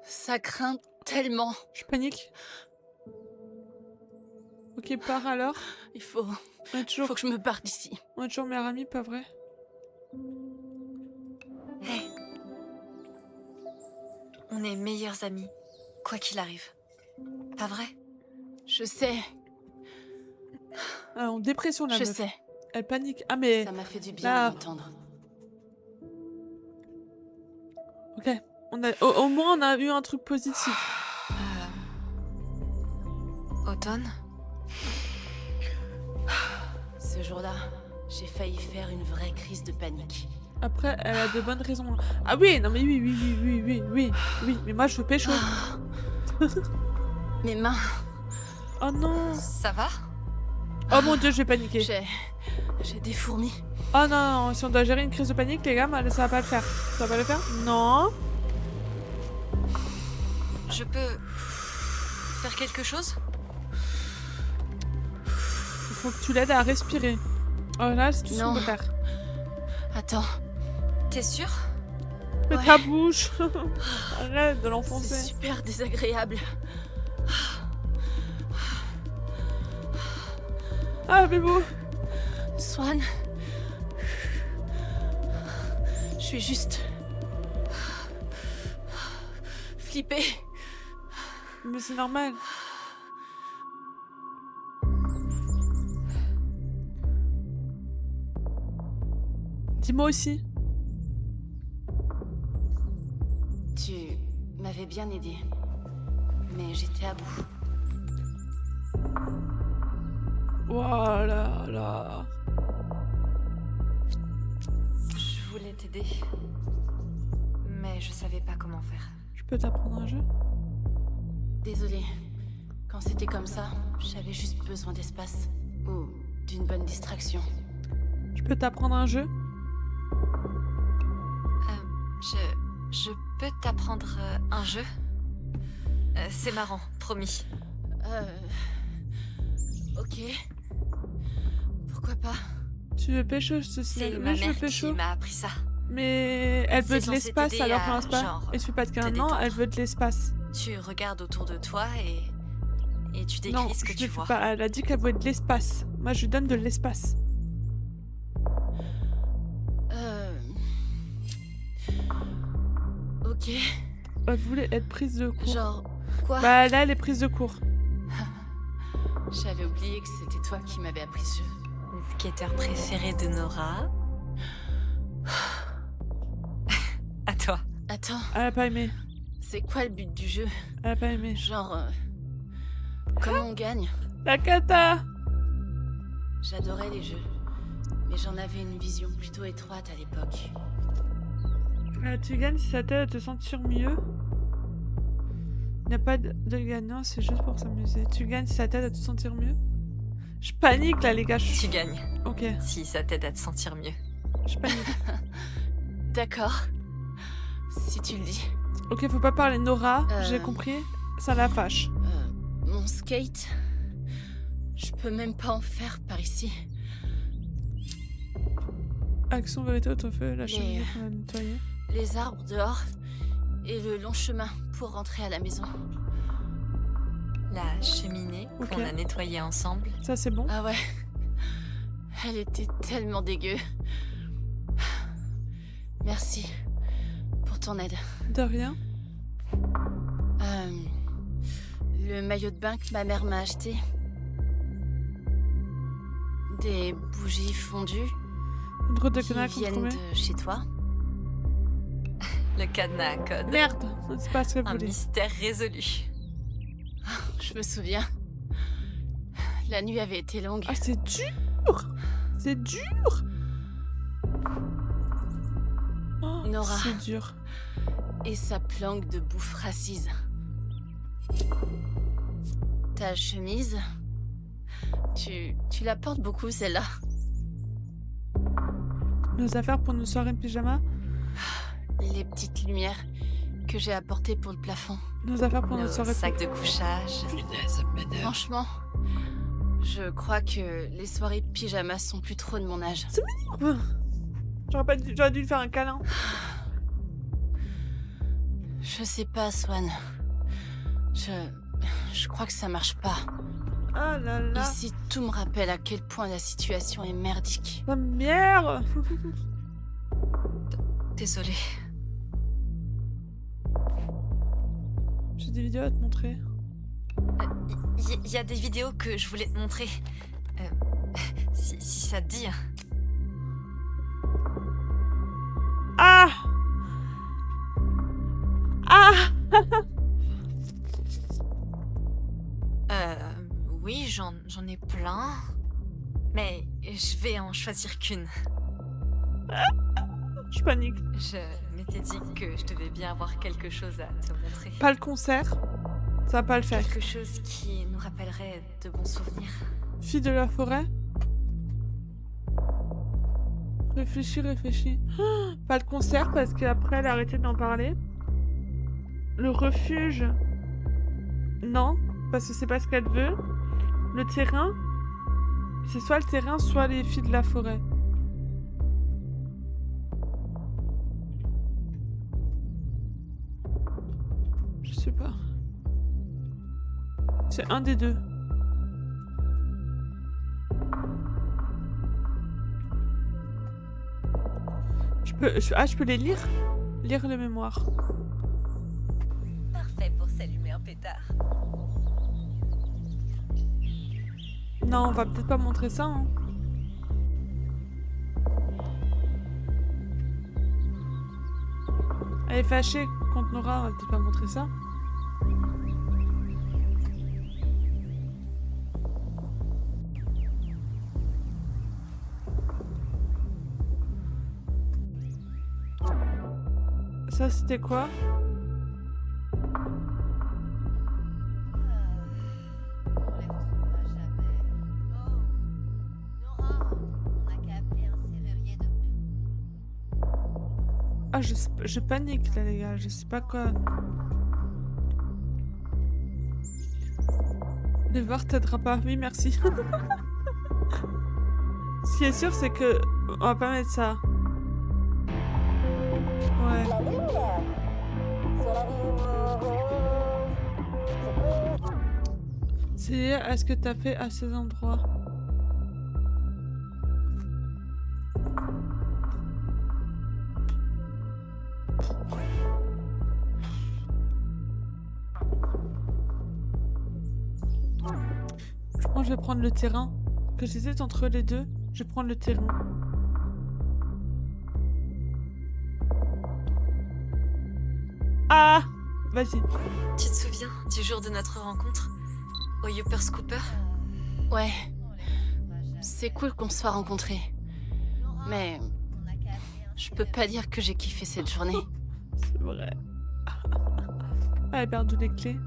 Ça craint tellement. Je panique. Ok, pars alors. Il faut On est toujours, que je me barre d'ici. on est toujours meilleure amie, pas vrai? Hey. On est meilleurs amis, quoi qu'il arrive. Pas vrai? Je sais, Ah, en dépression, la je meuf. sais. Elle panique. Ah, mais... Ça m'a fait du bien là. d'entendre. Ok. Au moins, on a eu un truc positif. Automne? Ce jour-là, j'ai failli faire une vraie crise de panique. Après, elle a de bonnes raisons. Ah oui, non mais oui. Mais moi, je veux pécho. Mes mains, Oh non. Ça va? Oh mon dieu, je vais paniquer. j'ai des fourmis. Oh non, si on doit gérer une crise de panique, les gars, ça va pas le faire. Ça va pas le faire? Non. Je peux faire quelque chose? Il faut que tu l'aides à respirer. Oh là, c'est tout ce qu'on Non. peut faire. Attends, T'es sûre? Mais Ouais. ta bouche. Arrête de c'est l'enfoncer. super désagréable. Ah, Bébou. Swan, je suis juste flippée. Mais c'est normal. Dis-moi aussi. Tu m'avais bien aidé, mais j'étais à bout. Voilà, là. Je voulais t'aider. Mais je savais pas comment faire. Je peux t'apprendre un jeu? Désolée, Quand c'était comme ça, j'avais juste besoin d'espace. Ou d'une bonne distraction. Je peux t'apprendre un jeu? Je peux t'apprendre un jeu? C'est marrant, promis. Ok. Pourquoi pas? Tu veux pécho, je te C'est signale. ma Oui, je veux mère qui pécho. m'a appris ça. Mais elle veut C'est de censé l'espace t'aider alors à, pour l'instant. genre, Et tu fais pas de câlin. te Non, elle détendre. veut de l'espace. Tu regardes autour de toi et tu décris Non, ce que je tu ne fais vois. pas. Elle a dit qu'elle voulait de l'espace. Moi, je lui donne de l'espace. Ok. Elle voulait être prise de court. Genre, quoi? Bah là, elle est prise de court. J'avais oublié que c'était toi qui m'avais appris ce jeu. Le skateur préféré de Nora. À toi. Attends, Elle a pas aimé. c'est quoi le but du jeu? Elle a pas aimé. Genre, comment on gagne? La cata! J'adorais les jeux, mais j'en avais une vision plutôt étroite à l'époque. Tu gagnes si ça t'aide à te sentir mieux. Il n'y a pas de gagnant, c'est juste pour s'amuser. Tu gagnes si ça t'aide à te sentir mieux. Je panique là, les gars. Tu gagnes. Ok, Si ça t'aide à te sentir mieux. je panique. D'accord. Si tu le dis. Ok, faut pas parler Nora, j'ai Euh. compris. Ça la fâche. Mon skate, je peux même pas en faire par ici. Action vérité au feu, la Les- cheminée qu'on a nettoyée. Les arbres dehors et le long chemin pour rentrer à la maison. La cheminée Ok. qu'on a nettoyée ensemble. Ça c'est bon. Ah ouais. Elle était tellement dégueu. Merci pour ton aide. De rien. Le maillot de bain que ma mère m'a acheté. Des bougies fondues Une drôle de qui canaille qu'on viennent promet. de chez toi. Le cadenas à code. Merde, c'est pas ce qu'elle Un voulait. mystère résolu. Je me souviens. La nuit avait été longue. Ah, c'est dur! C'est dur! Oh, Nora. c'est dur. Et sa planque de bouffe racise. Ta chemise, tu la portes beaucoup celle-là. Nos affaires pour nos soirées de pyjama. Les petites lumières que j'ai apportées pour le plafond. Nos affaires pour Nos notre soirée. sacs de couchage. Franchement, je crois que les soirées de pyjama sont plus trop de mon âge. J'aurais dû lui faire un câlin. Je sais pas, Swan. Je crois que ça marche pas. Ah là là. Ici, tout me rappelle à quel point la situation est merdique. Oh, merde! Désolée. J'ai des vidéos à te montrer. Il y a des vidéos que je voulais te montrer. Si ça te dit. Ah! Ah! Oui, j'en ai plein. Mais je vais en choisir qu'une. Je panique. Je m'étais dit que je devais bien avoir quelque chose à te montrer. Pas le concert. Ça va pas le faire. Quelque chose qui nous rappellerait de bons souvenirs. Fille de la forêt. Réfléchis, réfléchis. Ah, pas le concert parce qu'après elle a arrêté d'en parler. Le refuge. Non, parce que c'est pas ce qu'elle veut. Le terrain. C'est soit le terrain, soit les filles de la forêt. Je sais pas. C'est un des deux. Je peux les lire? Lire les mémoires. Parfait pour s'allumer un pétard. Non, on va peut-être pas montrer ça, hein. Elle est fâchée contre Nora, on va peut-être pas montrer ça. Ça, c'était quoi? je panique là les gars, je sais pas quoi. Le VAR t'aidera pas. Oui, merci. Ce qui est sûr, c'est que on va pas mettre ça. Ouais. C'est est-ce que t'as fait à ces endroits? Je pense que je vais prendre le terrain. Que j'hésite entre les deux, je vais prendre le terrain. Ah! Vas-y. Tu te souviens du jour de notre rencontre au Youpers Cooper? Ouais. C'est cool qu'on se soit rencontrés. Mais... je peux pas dire que j'ai kiffé cette journée. C'est vrai. Elle a perdu les clés.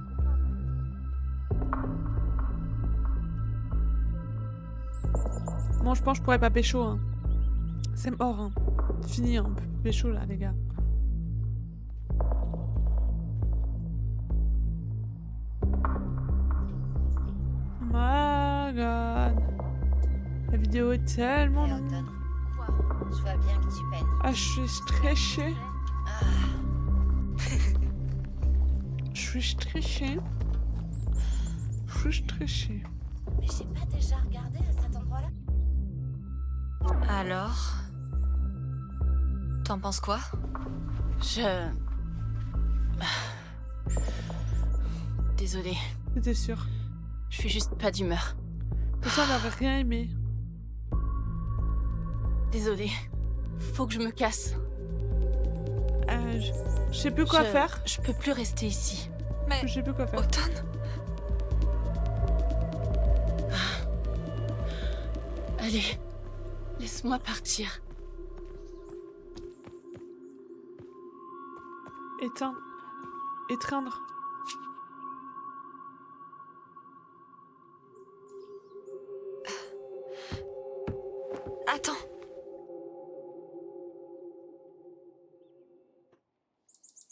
Bon, je pense que je pourrais pas pécho. Hein. C'est mort. Hein. Fini, hein. On peut plus pécho là, les gars. Oh my god. La vidéo est tellement longue. Je vois bien que tu paniques. Ah, je suis stressée. Je suis stressée. Je suis stressée. Mais j'ai pas déjà regardé à cet endroit-là. Alors... T'en penses quoi? Désolée, C'était sûr. je suis juste pas d'humeur. De toute façon, on n'avait rien aimé. Désolée, faut que je me casse. Je sais plus quoi faire. Je peux plus rester ici. Mais... Je sais plus quoi faire. Automne? Allez, laisse-moi partir. Éteindre. Étreindre. Attends.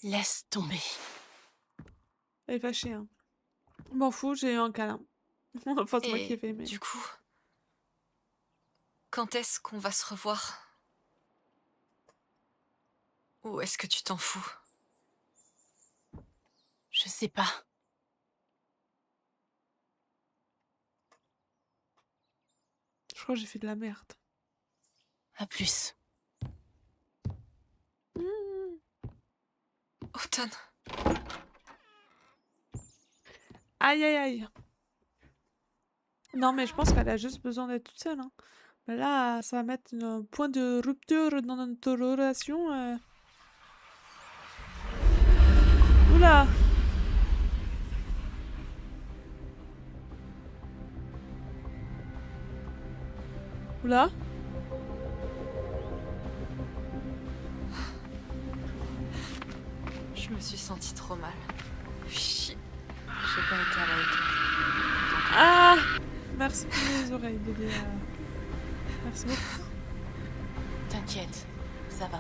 Laisse tomber. Elle est fâchée, hein. M'en fous, j'ai eu un câlin. Enfin, c'est moi qui ai Et fait, mais... du coup... Quand est-ce qu'on va se revoir? Ou est-ce que tu t'en fous? Je sais pas. Je crois que j'ai fait de la merde. À plus. Automne. Aïe, aïe, aïe. Non, mais je pense qu'elle a juste besoin d'être toute seule, hein. Mais là, ça va mettre un point de rupture dans notre relation. Oula! Oula? Je me suis sentie trop mal. Chier. J'ai pas été à la hauteur. Ah! Merci pour les oreilles, bébé. Merci beaucoup. T'inquiète, ça va.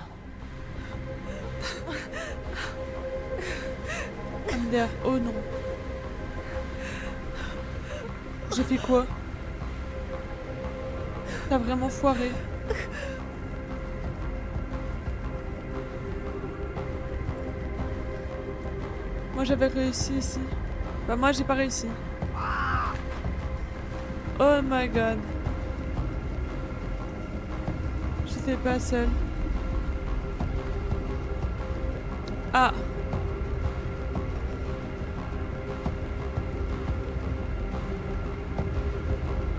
Ander, oh non. J'ai fait quoi? T'as vraiment foiré. Moi j'avais réussi ici. Bah moi j'ai pas réussi. Oh my god. J'étais pas seule. Ah.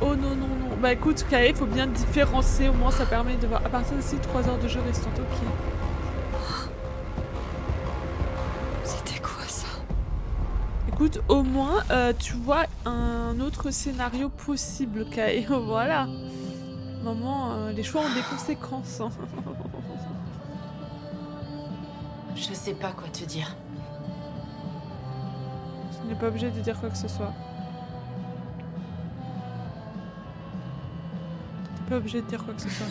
Oh non, non, non. Bah écoute, Kae, faut bien différencier. Au moins, ça permet de voir. À partir d'ici, 3 heures de jeu restantes. Ok. C'était quoi ça? Écoute, au moins, tu vois un autre scénario possible, Kae. Voilà. Maman, les choix ont des conséquences. Hein. Je sais pas quoi te dire. Je n'ai pas obligé de dire quoi que ce soit. T'es pas obligé de dire quoi que ce soit.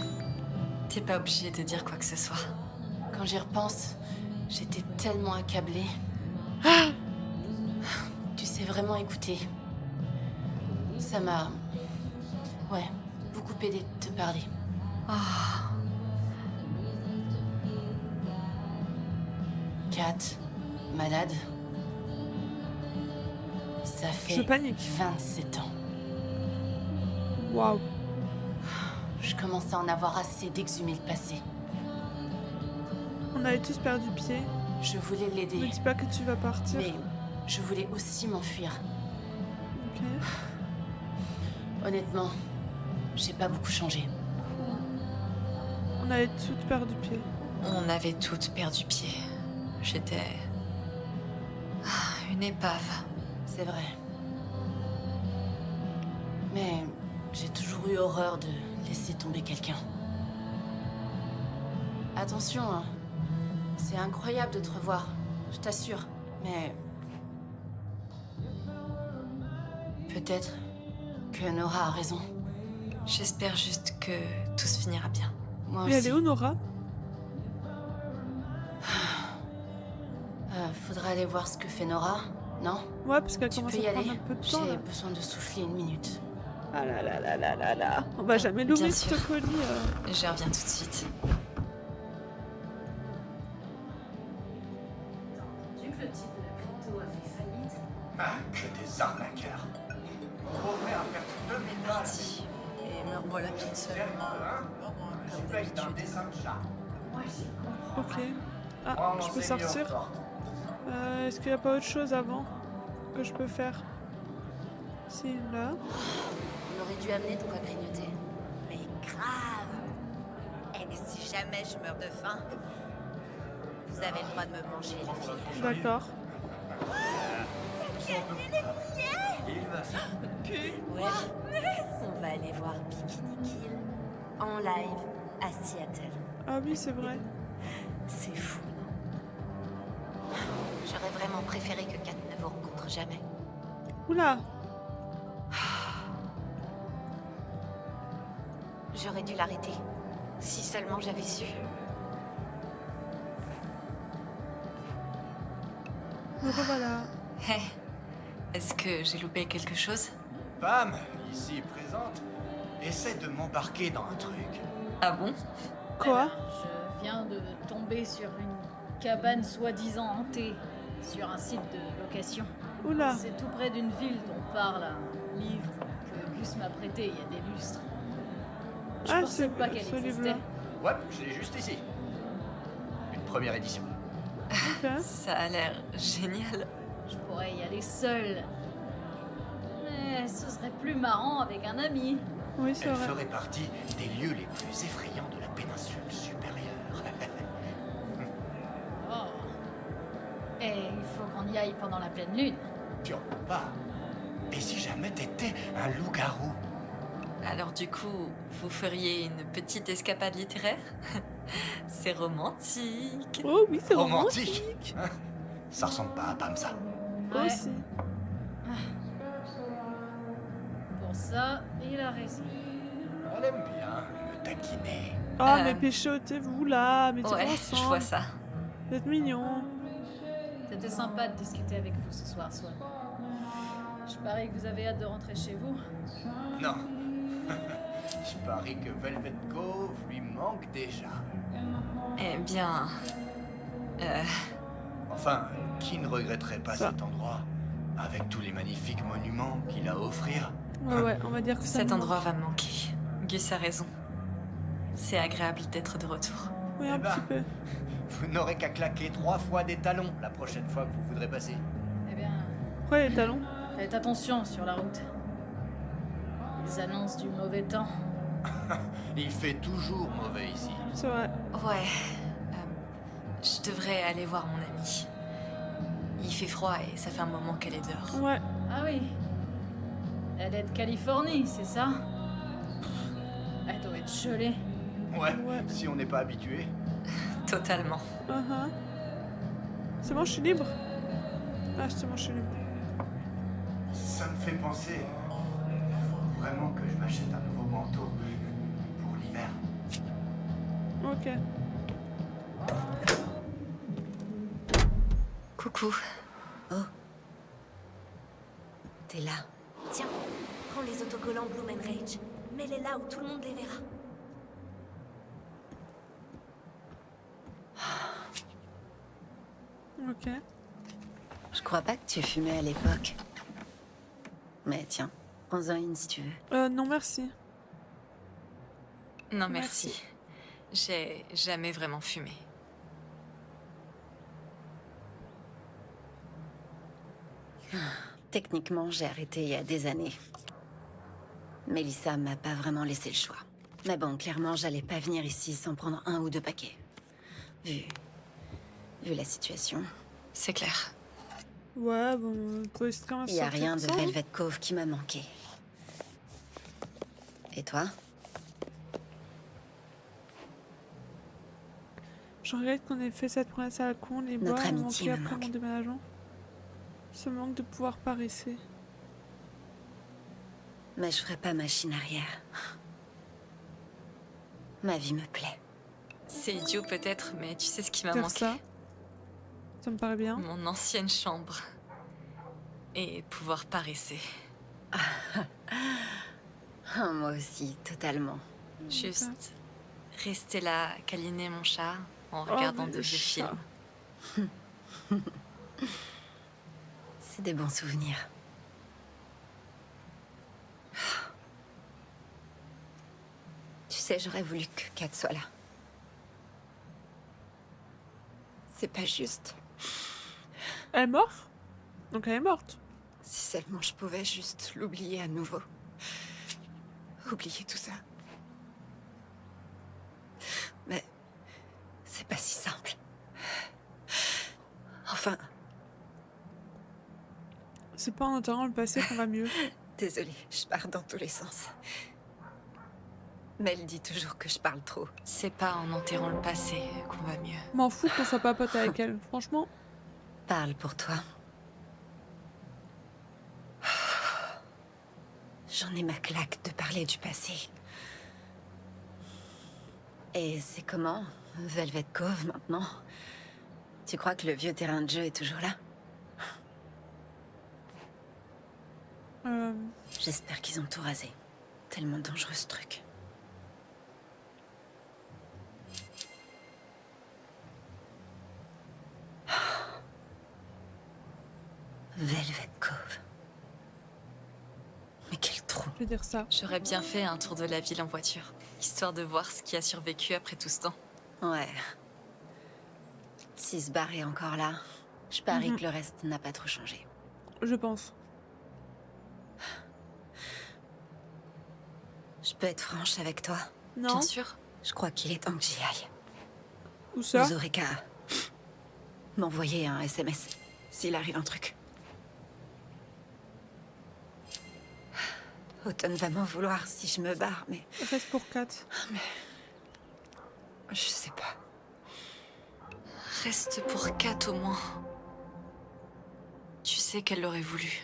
T'es pas obligé de dire quoi que ce soit. Quand j'y repense, j'étais tellement accablée. Tu sais vraiment écouter. Ça m'a... Ouais, beaucoup aidé de te parler. Ah, Kat, malade. Ça Je fait panique. 27 ans. Waouh. Je commence à en avoir assez d'exhumer le passé. On avait tous perdu pied. Je voulais Ne l'aider, dis pas que tu vas partir. mais je voulais aussi m'enfuir. Ok. Honnêtement, j'ai pas beaucoup changé. On avait tous perdu pied. on avait toutes perdu pied. J'étais... une épave. C'est vrai. Mais j'ai toujours eu horreur de laisser tomber quelqu'un. Attention, hein. C'est incroyable de te revoir, je t'assure. Mais... peut-être que Nora a raison. J'espère juste que tout se finira bien. Moi Mais elle aussi. est où, Nora? Faudra aller voir ce que fait Nora, non? Ouais, parce qu'elle Tu commence peux y à prendre aller. un peu de temps. J'ai Là. besoin de souffler une minute. Ah là là là là là là. On va jamais l'ouvrir, Bien ce sûr. colis. Je reviens tout de suite. T'as entendu que le type de la crypto a fait faillite? Ah, que des arnaqueurs. Mon frère a perdu 2000 balles. Parti. Et me revoilà toute seule. Sérieux, hein? Je paye d'un dessin de chat. Moi, j'y comprends. Ok. Ah, Moi, on je peux sait mieux sortir. encore. Est-ce qu'il n'y a pas autre chose avant que je peux faire? Si, là. On aurait dû amener de quoi grignoter. Mais grave. Et si jamais je meurs de faim, vous avez le droit de me manger, les filles. D'accord. Il va se... Ouais. On va aller voir Bikini Kill en live à Seattle. Ah oui, c'est vrai. C'est fou, non? J'aurais vraiment préféré que Kat ne vous rencontre jamais. Oula. J'aurais dû l'arrêter. Si seulement j'avais su. Me revoilà. Hé, est-ce que j'ai loupé quelque chose? Pam, ici présente, essaie de m'embarquer dans un truc. Ah bon? Quoi? Je viens de tomber sur une cabane soi-disant hantée sur un site de location. Oula. C'est tout près d'une ville dont parle un livre que Gus m'a prêté il y a des lustres. Je Ah, pensais pas qu'elle ce existait. livre-là. Ouais, je l'ai juste ici. Une première édition. Ok. Ça a l'air génial. Je pourrais y aller seule. Mais ce serait plus marrant avec un ami. Oui, c'est Elle vrai. ferait partie des lieux les plus effrayants de la péninsule supérieure. Oh. Et il faut qu'on y aille pendant la pleine lune. Sûrement pas. Et si jamais t'étais un loup-garou? Alors du coup, vous feriez une petite escapade littéraire? C'est romantique. Oh oui, c'est romantique. Romantique, hein? Ça ressemble pas à Pam, ça. Ouais. Aussi. Pour ça, il a raison. Elle aime bien me taquiner. Oh, Euh. mais péchotez-vous là. Mettez-vous Ouais, ensemble. je vois ça. Vous êtes mignons. C'était sympa de discuter avec vous ce soir, Swan. Je parie que vous avez hâte de rentrer chez vous. Non. Je parie que Velvet Cove lui manque déjà. Eh bien... Enfin, qui ne regretterait pas Ça. cet endroit avec tous les magnifiques monuments qu'il a à offrir? Ouais, ouais, on va dire que ça cet me endroit va me manquer. Gus a raison. C'est agréable d'être de retour. manque. Oui, un Eh ben. petit peu. Vous n'aurez qu'à claquer 3 fois des talons la prochaine fois que vous voudrez passer. Eh bien, Pourquoi les talons? faites attention sur la route. Ils annoncent du mauvais temps. Il fait toujours mauvais ici. C'est vrai. Ouais. Je devrais aller voir mon amie. Il fait froid et ça fait un moment qu'elle est dehors. Ouais. Ah oui. Elle est de Californie, c'est ça? Elle doit être gelée. Ouais, Ouais. si on n'est pas habitué. Totalement. Uh-huh. C'est bon, je suis libre. Ah, c'est bon, je suis libre. Ça me fait penser. Il faut vraiment que je m'achète un nouveau manteau pour l'hiver. Ok. Coucou. Oh. T'es là. Tiens, prends les autocollants Bloom and Rage. Mets-les là où tout le monde les verra. Ok. Je crois pas que tu fumais à l'époque. Mais tiens, prends-en une si tu veux. Non, merci. Non, merci. J'ai jamais vraiment fumé. Techniquement, j'ai arrêté il y a des années. Mélissa m'a pas vraiment laissé le choix. Mais bon, clairement, j'allais pas venir ici sans prendre 1 ou 2 paquets. Vu la situation. C'est clair. Ouais, bon, faut essayer de Il y a sortir rien de de ça, hein. Velvet Cove qui m'a manqué. Et toi? Je regrette qu'on ait fait cette promesse à la con, les Notre bois m'ont amitié manqué me après manque. mon déménagement. Ce manque de pouvoir paraissait. Mais je ferai pas machine arrière. Ma vie me plaît. C'est idiot peut-être, mais tu sais ce qui m'a Faire manqué? ça me paraît bien. Mon ancienne chambre. Et pouvoir paresser. Oh, moi aussi, totalement. Juste rester là, câliner mon chat en Oh, regardant mais de le vieux chat. films. C'est des bons souvenirs. Tu sais, j'aurais voulu que Kat soit là. C'est pas juste. Elle est morte? Donc elle est morte. Si seulement je pouvais juste l'oublier à nouveau. Oublier tout ça. Mais c'est pas si simple. Enfin, C'est pas en enterrant le passé qu'on va mieux. désolée, je pars dans tous les sens. Mel dit toujours que je parle trop. C'est pas en enterrant le passé qu'on va mieux. M'en fous qu'on soit pas pote avec elle. Franchement, Parle pour toi. J'en ai ma claque de parler du passé. Et c'est comment, Velvet Cove, maintenant? Tu crois que le vieux terrain de jeu est toujours là? J'espère qu'ils ont tout rasé. Tellement dangereux ce truc. Velvet Cove. Mais quel trou. je vais dire ça. J'aurais bien fait un tour de la ville en voiture, histoire de voir ce qui a survécu après tout ce temps. Ouais. Si ce bar est encore là, je parie que le reste n'a pas trop changé. Je pense. Je peux être franche avec toi? Non? Bien sûr. Je crois qu'il est temps que j'y aille. Où ça? Vous aurez qu'à m'envoyer un SMS s'il arrive un truc. Autumn va m'en vouloir si je me barre, mais Reste pour 4. je sais pas. Reste pour Kat au moins. Tu sais qu'elle l'aurait voulu.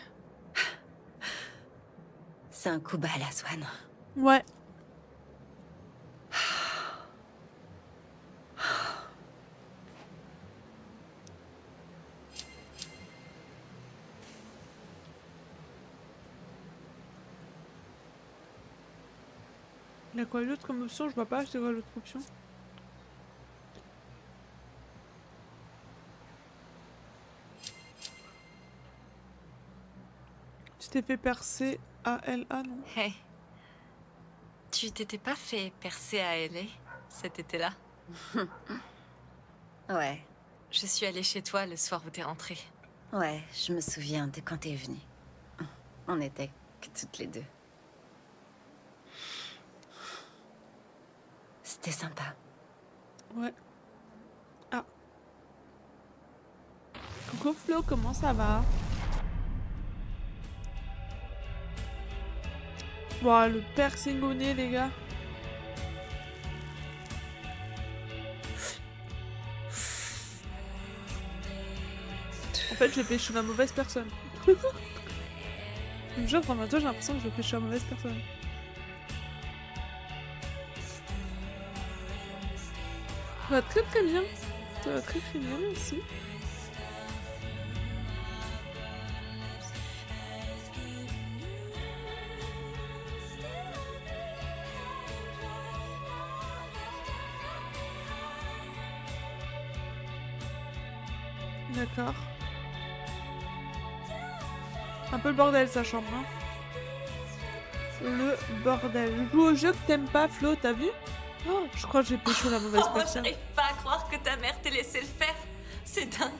C'est un coup bas, la Swan. Ouais. Il y a quoi d'autre comme option? Je vois pas, c'est quoi l'autre option? Tu t'es fait percer ALA, non? Hey. Tu t'étais pas fait percer à LA cet été-là? Ouais, Je suis allée chez toi le soir où t'es rentrée. ouais, je me souviens de quand t'es venue. On était que toutes les deux. C'était sympa. Ouais. Ah. Coucou Flo, comment ça va? Ouah, le piercing au nez, les gars. En fait, j'ai pécho la mauvaise personne. Je me jure, pendant toi, j'ai l'impression que je pécho la mauvaise personne. Ça va très très bien. Ça va très très bien, merci. D'accord. Un peu le bordel sa chambre, hein. Le bordel. Joue au jeu que t'aimes pas, Flo, t'as vu? Oh, je crois que j'ai pécho la mauvaise Oh, personne. j'arrive pas à croire que ta mère t'ait laissé le faire. C'est dingue.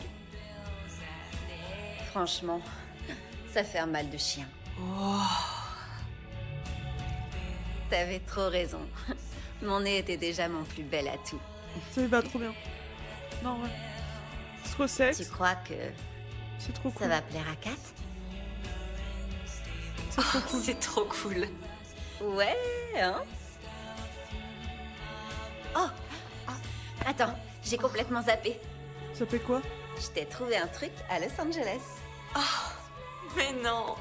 Franchement, ça fait un mal de chien. T'avais trop raison. Mon nez était déjà mon plus bel atout. Ça lui va trop bien. Non, ouais. C'est trop Tu sexe. crois que C'est trop ça cool. va plaire à Kat? C'est trop cool. C'est trop cool. Ouais, hein? Oh! Attends, j'ai complètement zappé. Ça fait quoi? Je t'ai trouvé un truc à Los Angeles. Mais non.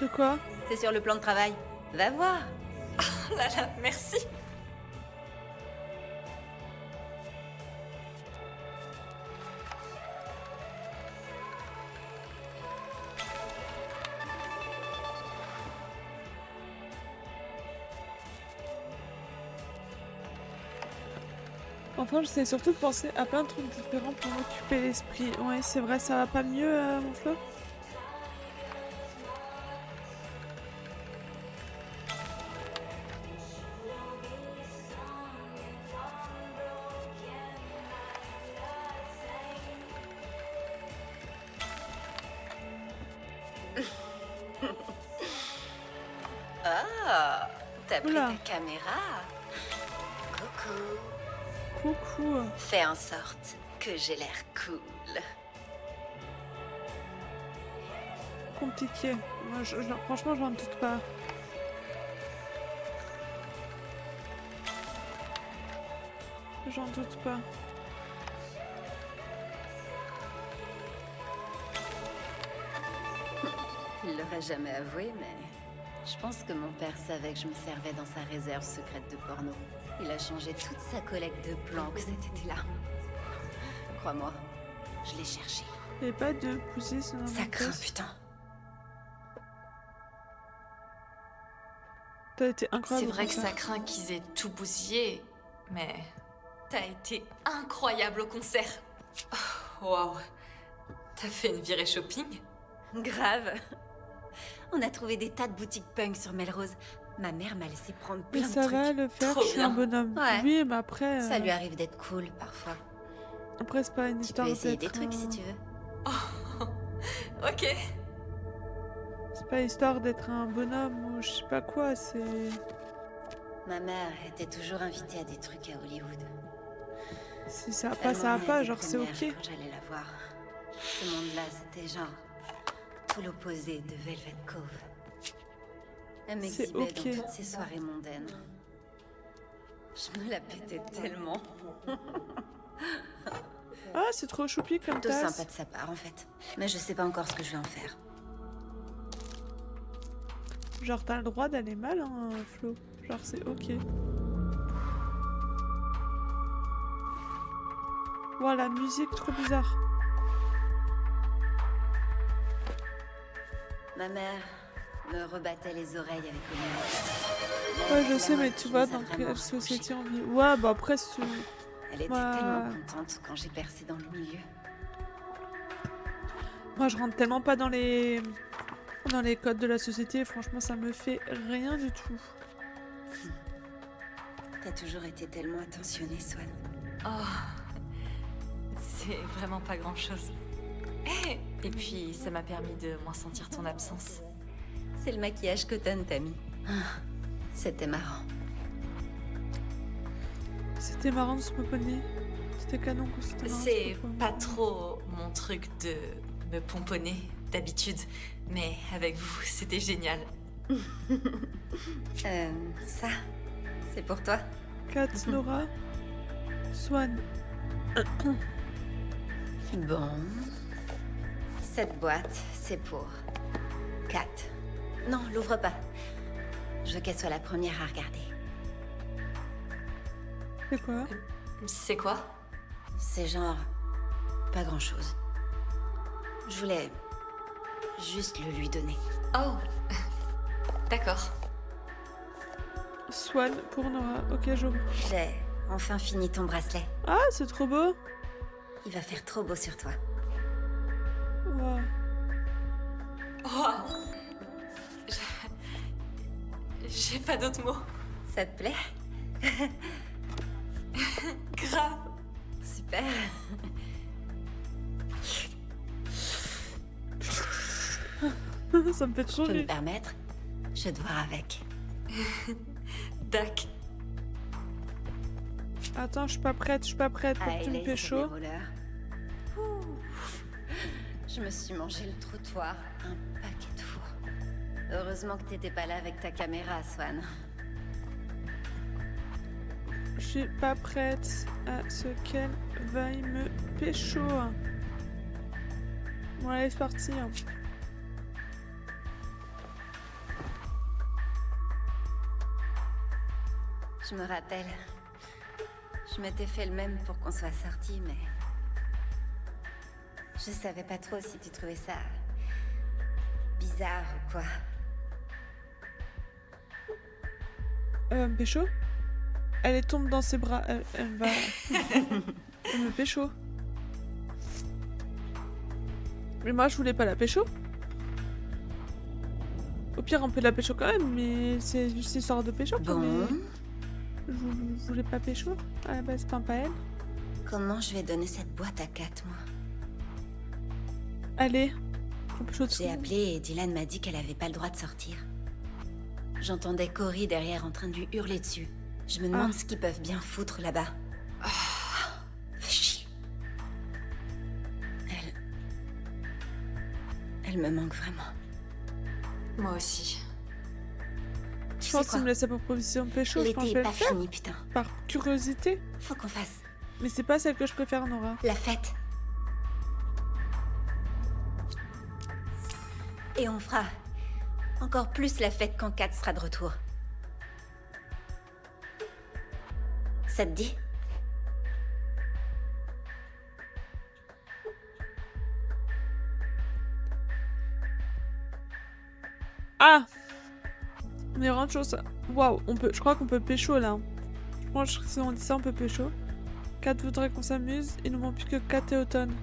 De quoi? C'est sur le plan de travail. Va voir. Oh là là, merci. Enfin, j'essaie surtout de penser à plein de trucs différents pour m'occuper l'esprit. Ouais, c'est vrai, ça va pas mieux, mon Flo? Ah, t'as pris Oula. ta caméra. Coucou. Coucou. Fais en sorte que j'ai l'air cool. Compliqué. Moi, franchement, j'en doute pas. J'en doute pas. Il l'aurait jamais avoué, mais je pense que mon père savait que je me servais dans sa réserve secrète de porno. Il a changé toute sa collecte de planques cet été-là. Crois-moi, je l'ai cherché. Il y avait pas de pousser sur un Ça craint, test. putain. T'as été C'est incroyable. vrai pour que ça craint qu'ils aient tout bousillé, mais t'as été incroyable au concert. Oh, waouh. T'as fait une virée shopping? Grave. On a trouvé des tas de boutiques punk sur Melrose. Ma mère m'a laissé prendre Mais plein de ça trucs. va le faire, Trop je suis un bien. bonhomme. Ouais. Oui, mais après. Ça lui arrive d'être cool parfois. Après, c'est pas une Tu histoire peux essayer d'être des trucs si un- tu veux. Ok. C'est pas histoire d'être un bonhomme ou je sais pas quoi, c'est. Ma mère était toujours invitée à des trucs à Hollywood. Si ça va Elle pas, ça va m'emmenait pas, des genre c'est premières ok. Quand j'allais la voir. Ce monde-là, c'était genre tout l'opposé de Velvet Cove. Elle C'est m'exhibait ok. dans toutes ces soirées mondaines. Je me la pétais tellement. Ah, c'est trop choupi comme Plutôt tasse. sympa de sa part en fait. Mais je sais pas encore ce que je vais en faire. Genre, t'as le droit d'aller mal, hein, Flo. Genre, c'est ok. Ouah, la musique, trop bizarre. Ma mère me rebattait les oreilles avec le Ouais, je sais, mais tu vois dans quelle société on vit. Ouais, bah après, Elle était Ouais. tellement contente quand j'ai percé dans le milieu. moi, je rentre tellement pas dans les codes de la société. Franchement, ça me fait rien du tout. T'as toujours été tellement attentionnée, Swan. Oh, c'est vraiment pas grand-chose. Et puis, ça m'a permis de moins sentir ton absence. C'est le maquillage que t'as mis. Ah, c'était marrant. C'était marrant de se pomponner. C'était canon que c'était marrant de se C'est pomponner. pas trop mon truc de me pomponner d'habitude, mais avec vous, c'était génial. Ça, c'est pour toi. Kat, Nora, Swan. Bon. Cette boîte, c'est pour Kat. Non, l'ouvre pas. Je veux qu'elle soit la première à regarder. C'est quoi? C'est quoi? C'est genre... pas grand-chose. Je voulais juste le lui donner. Oh, d'accord. Swan pour Nora. Ok, j'ouvre. J'ai enfin fini ton bracelet. Ah, c'est trop beau. Il va faire trop beau sur toi. Wow. Oh. J'ai pas d'autres mots. Ça te plaît? Grave. Super. Ça me fait trop Je peux me rire. permettre? Je vais te voir avec. Dac. Attends, je suis pas prête pour que tu me pécho. Je me suis mangé le trottoir un paquet de fois. Heureusement que t'étais pas là avec ta caméra, Swan. Je suis pas prête à ce qu'elle veuille me pécho. Bon, allez, c'est parti. Je me rappelle. Je m'étais fait le même pour qu'on soit sortis, mais... Je savais pas trop si tu trouvais ça... bizarre ou quoi. Me pécho? Elle tombe dans ses bras. Elle va... Elle me pécho. Mais moi, je voulais pas la pécho. Au pire, on peut la pécho quand même, mais c'est juste histoire de pécho. quoi, Bon, mais je voulais pas pécho. À la base, pas elle. comment je vais donner cette boîte à Kat, moi? Allez. On pécho J'ai appelé et Dylan m'a dit qu'elle avait pas le droit de sortir. J'entendais Cory derrière en train de lui hurler dessus. Je me demande ce qu'ils peuvent bien foutre là-bas. Fais chier. Elle me manque vraiment. Moi aussi. Tu Je sais pense qu'il quoi? me laissait pour proposition de pécho. Je pense que je L'été vais est le pas faire. fini, putain. Par curiosité. Faut qu'on fasse Mais c'est pas celle que je préfère, Nora. la fête. Et on fera encore plus la fête quand Kat sera de retour. Ça te dit? Ah! Mais il y chose. Waouh, je crois qu'on peut pécho là. Je pense que si on dit ça, on peut pécho. Kat voudrait qu'on s'amuse. Il nous manque plus que Kat et Autumn.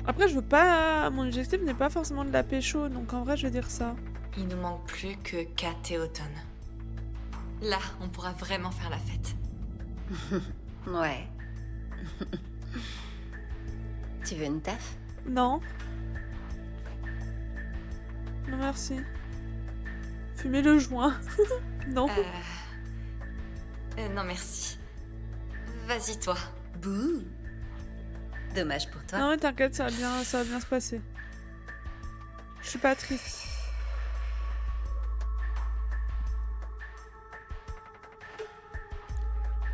Après, je veux pas. Mon objectif n'est pas forcément de la pécho, donc en vrai, je vais dire ça. Il nous manque plus que Kat et Autumn. Là, on pourra vraiment faire la fête. Ouais. Tu veux une taf? Non. Non, merci. Fumer le joint. Non. Non, merci. Vas-y, toi. Bouh. Dommage pour toi. Non, mais t'inquiète, ça va bien se passer. Je suis pas triste.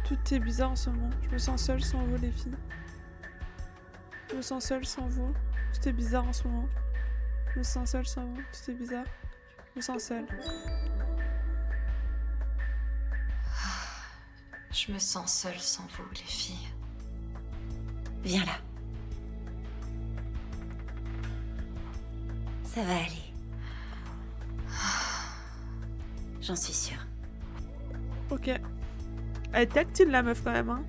Tout est bizarre en ce moment. Je me sens seule sans vous, les filles. Je me sens seule sans vous. Tout est bizarre en ce moment. Je me sens seule sans vous. Tout est bizarre. Je me sens seule. Je me sens seule sans vous, les filles. Viens là. Ça va aller. J'en suis sûre. Ok. Elle est tactile, la meuf, quand même, hein.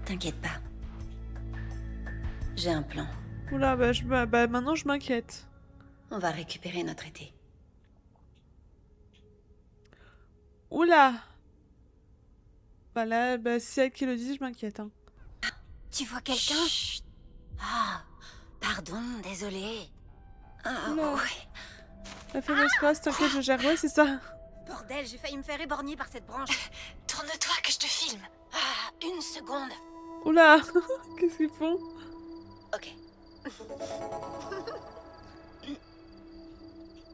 T'inquiète pas. J'ai un plan. Oula, maintenant, je m'inquiète. On va récupérer notre été. Oula. Bah là, si c'est elle qui le dit, je m'inquiète, hein. Tu vois quelqu'un? Ah, pardon, désolé. Ah, Oula. ouais. La fait l'espace, t'inquiète, je gère. Ouais, c'est ça. Bordel, j'ai failli me faire éborgner par cette branche. Tourne-toi que je te filme. Ah, une seconde. Oula. Qu'est-ce qu'ils font? Ok.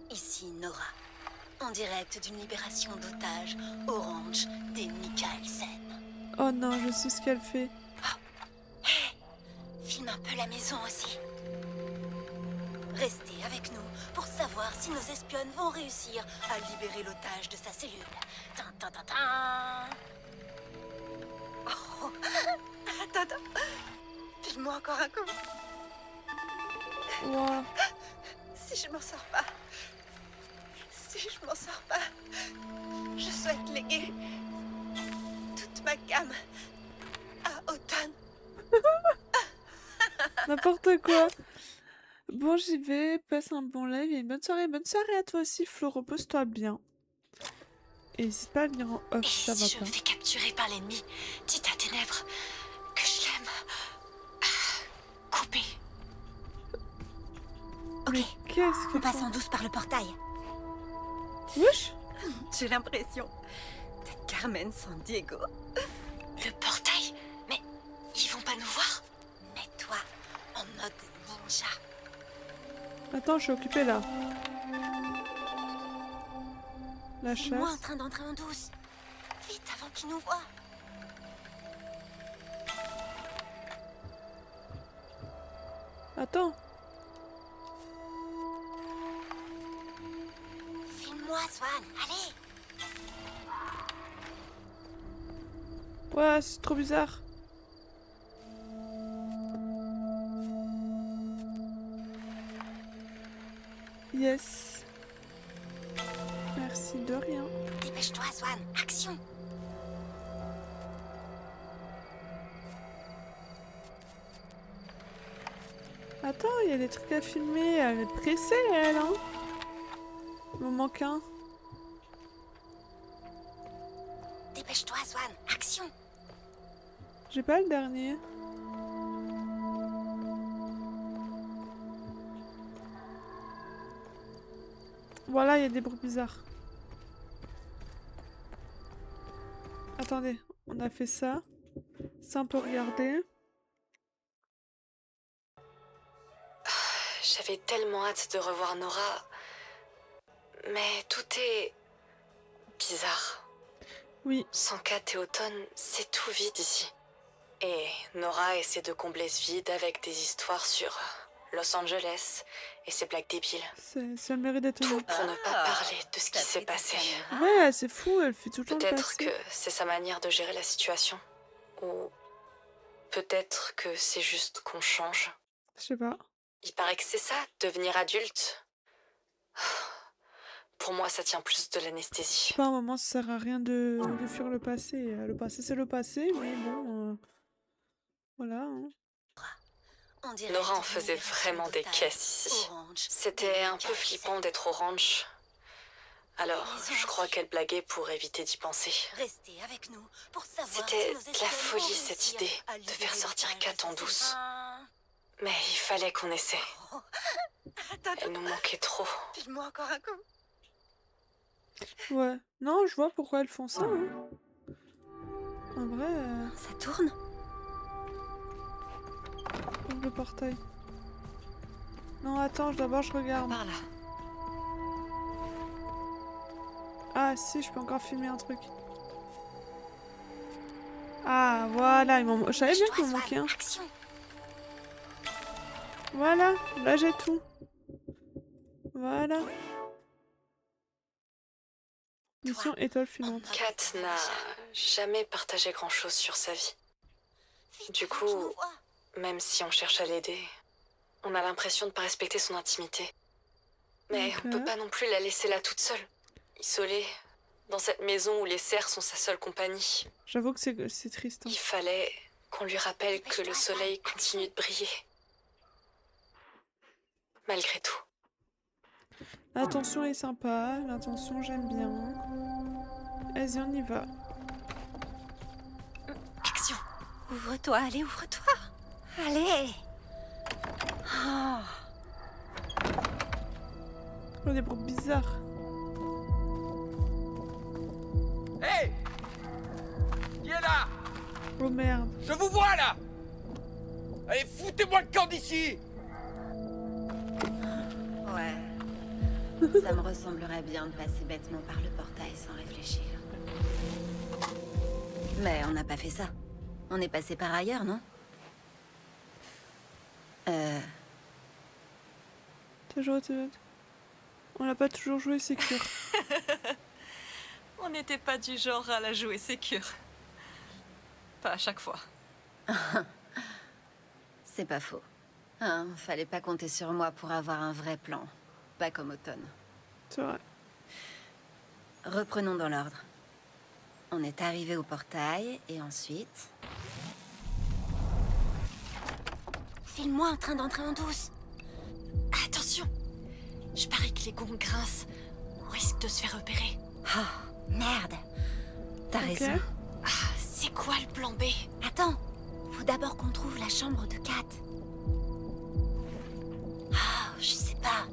Ici Nora, en direct d'une libération d'otages Orange des Mikkelsen. Oh non, je sais ce qu'elle fait. Filme un peu la maison aussi. Restez avec nous pour savoir si nos espionnes vont réussir à libérer l'otage de sa cellule. Tin, tin, tin, tin. Oh. Attends. Filme-moi encore un coup. Ouah. Si je m'en sors pas, Si je m'en sors pas, je souhaite léguer toute ma gamme à Automne. N'importe quoi. Bon, j'y vais. Passe un bon live et une bonne soirée. Bonne soirée à toi aussi, Flo. Repose-toi bien. Et n'hésite pas à venir en off, Et ça si va je pas. me fais capturer par l'ennemi, dites à Ténèbres que je l'aime. Coupé. Ok, Mais qu'est-ce que on passe font en douce par le portail. Wesh. J'ai l'impression d'être Carmen San Diego. Le portail? Mais ils vont pas nous voir? Mets-toi en mode ninja. Attends, je suis occupée là. La C'est moi en chasse. train d'entrer en douce. Vite avant qu'ils nous voient. Attends. Filme-moi, Swan. Allez. Ouais, c'est trop bizarre. Yes. Merci de rien. Dépêche-toi, Swan. Action. Attends, il y a des trucs à filmer. Elle est pressée, elle, hein. Il m'en manque un. Dépêche-toi, Swan. Action. J'ai pas le dernier. Voilà, il y a des bruits bizarres. Attendez, on a fait ça. Ça, on peut regarder. J'avais tellement hâte de revoir Nora. Mais tout est bizarre. Oui, Sans Kat et Automne, c'est tout vide ici. Et Nora essaie de combler ce vide avec des histoires sur Los Angeles et ses blagues débiles. ça mérite d'être Tout honnête. pour ne pas parler de ce qui T'as s'est pris ta passé. caméra. Ouais, c'est fou, elle fait tout le temps le Peut-être passé. que c'est sa manière de gérer la situation. Ou peut-être que c'est juste qu'on change. Je sais pas. Il paraît que c'est ça, devenir adulte. Pour moi, ça tient plus de l'anesthésie. Pas un moment, ça sert à rien de fuir le passé. Le passé, c'est le passé, mais bon, voilà. Hein. On dirait Nora en une faisait version vraiment des totale. caisses ici. Orange. C'était un peu Casse. flippant d'être au ranch. Alors, Les je crois anges. qu'elle blaguait pour éviter d'y penser. Restez avec nous pour savoir C'était si nos de la espions folie, vont cette réussir idée à de libérer faire les sortir otages Kat en douce. assassins. Mais il fallait qu'on essaie. Attends, Elle nous manquait trop. filme-moi encore un coup. Ouais. Non, je vois pourquoi elles font ça. Hein. En vrai, Ça tourne. ouvre le portail. Non, attends, d'abord je regarde. Par là. Ah, si, je peux encore filmer un truc. Ah, voilà, je savais bien qu'il m'en manquait un. Action. Voilà, là j'ai tout. Voilà. Mission étoile filante. Kat n'a jamais partagé grand-chose sur sa vie. Vite Du avant coup, qu'ils nous voient. même si on cherche à l'aider, on a l'impression de pas respecter son intimité. Mais on Ok. peut pas non plus la laisser là toute seule, isolée, dans cette maison où les cerfs sont sa seule compagnie. J'avoue que c'est triste. Hein. Il fallait qu'on lui rappelle que le soleil continue de briller. Malgré tout. L'intention est sympa, l'intention j'aime bien. Vas-y, on y va. Action. Ouvre-toi, allez, ouvre-toi. Allez. Oh. Oh, des bruits bizarres. Hé! Qui est là? Oh merde. Je vous vois là! Allez, foutez-moi le camp d'ici! Ouais. Ça me ressemblerait bien de passer bêtement par le portail sans réfléchir. Mais on n'a pas fait ça. On est passé par ailleurs, non? On n'a pas toujours joué sécure. On n'était pas du genre à la jouer sécure. Pas à chaque fois. C'est pas faux. Hein, fallait pas compter sur moi pour avoir un vrai plan. Pas comme Automne. C'est vrai. Reprenons dans l'ordre. On est arrivé au portail, et ensuite... Filme-moi en train d'entrer en douce. Attention! Je parie que les gonds grincent. On risque de se faire repérer. Oh, merde. T'as raison. Ah, c'est quoi le plan B? Attends, faut d'abord qu'on trouve la chambre de Kat. Ah, je sais pas.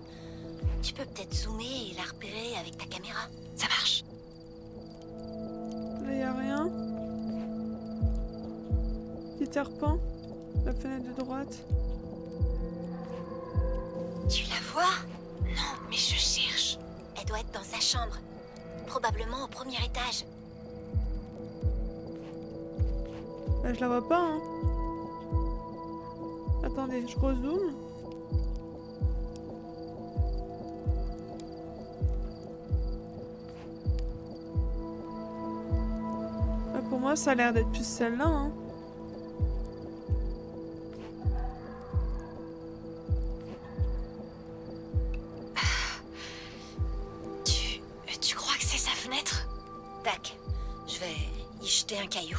Tu peux peut-être zoomer et la repérer avec ta caméra. Ça marche. Là, y a rien. Peter Pan. La fenêtre de droite. Tu la vois? Non, mais je cherche. Elle doit être dans sa chambre. Probablement au premier étage. Bah, je la vois pas, hein. Attendez, je rezoome. Bah, pour moi, ça a l'air d'être plus celle-là, hein. Tu crois que c'est sa fenêtre? Tac, je vais y jeter un caillou.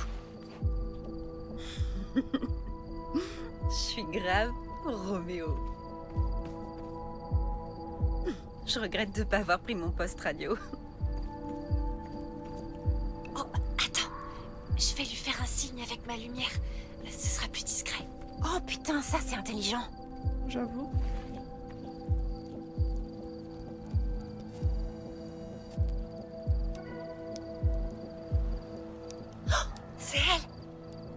Je suis grave Roméo. Je regrette de pas avoir pris mon poste radio. Oh, attends. Je vais lui faire un signe avec ma lumière. Ce sera plus discret. Oh putain, ça c'est intelligent. J'avoue. C'est elle.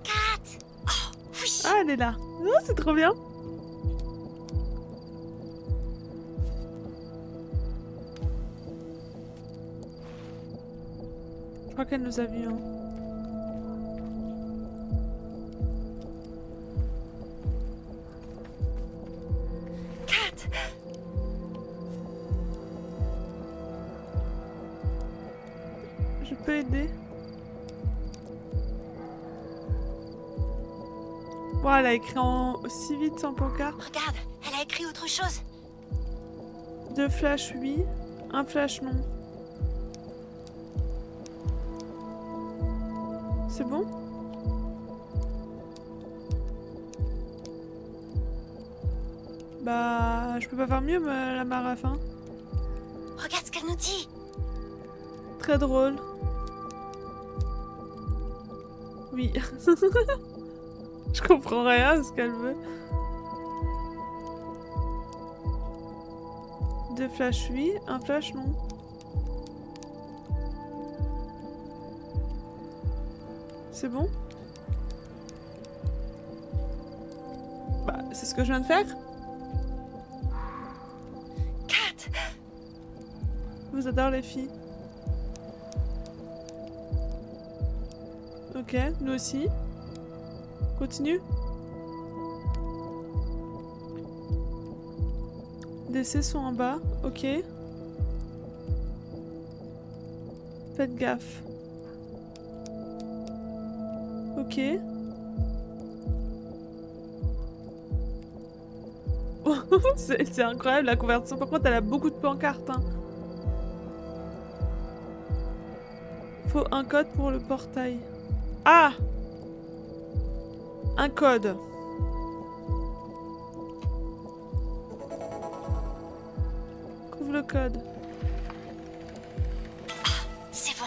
Kat. Oh, oui. Ah, elle est là. Oh, c'est trop bien. Je crois qu'elle nous a vus, hein. Kat. Je peux aider. Wow, elle a écrit si vite sans pancarte. Regarde, elle a écrit autre chose. 2 flashs oui, 1 flash non. C'est bon? Bah, je peux pas faire mieux, la Maraf, hein. Regarde ce qu'elle nous dit. Très drôle. Oui. Je comprends rien à ce qu'elle veut. 2 flashs oui, 1 flash non. C'est bon? Bah, c'est ce que je viens de faire. Kat. Je vous adore les filles. Ok, nous aussi. Continue. DC sont en bas, ok. Faites gaffe. Ok. C'est incroyable la conversion. Par contre, elle a beaucoup de pancartes. Hein. Faut un code pour le portail. Ah! Un code. Trouve le code. C'est bon.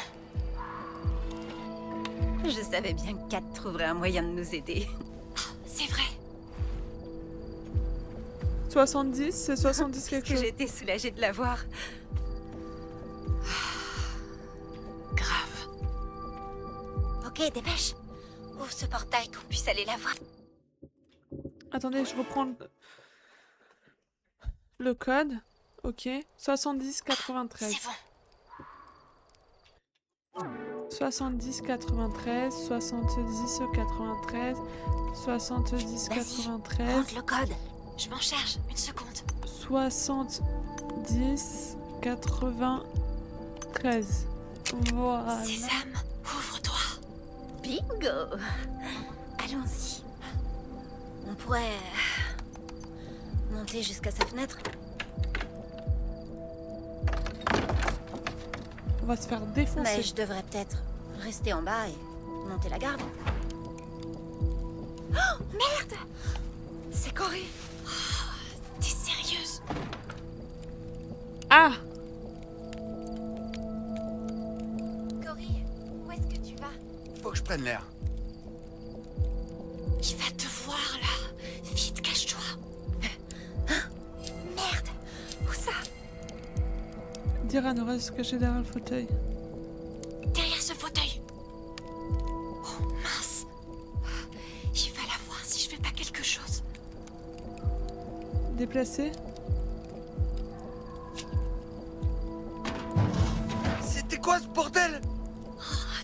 Je savais bien que Kat trouverait un moyen de nous aider. C'est vrai. 70, c'est 70 quelque chose. J'étais soulagée de la voir. Grave. Ok, dépêche. Ouvre ce portail qu'on puisse aller la voir. Attendez, je reprends le code. Ok. 70 93. C'est bon. 70 93, 70 93, 70 93, Rentre le code. Je m'en charge. Une seconde. 70 93. Voilà. Sésame, ouvre-toi. Bingo! Allons-y. On pourrait monter jusqu'à sa fenêtre. On va se faire Mais défoncer. je devrais peut-être rester en bas et monter la garde. Oh, merde! C'est Cory. T'es sérieuse? Ah! Cory, où est-ce que tu vas? Faut que je prenne l'air. Il va te voir là. Vite, cache-toi. Merde. Où ça? Dire à Nora de se cacher derrière le fauteuil. Derrière ce fauteuil. Oh mince. Il va la voir si je fais pas quelque chose. Déplacer. C'était quoi ce bordel? Oh,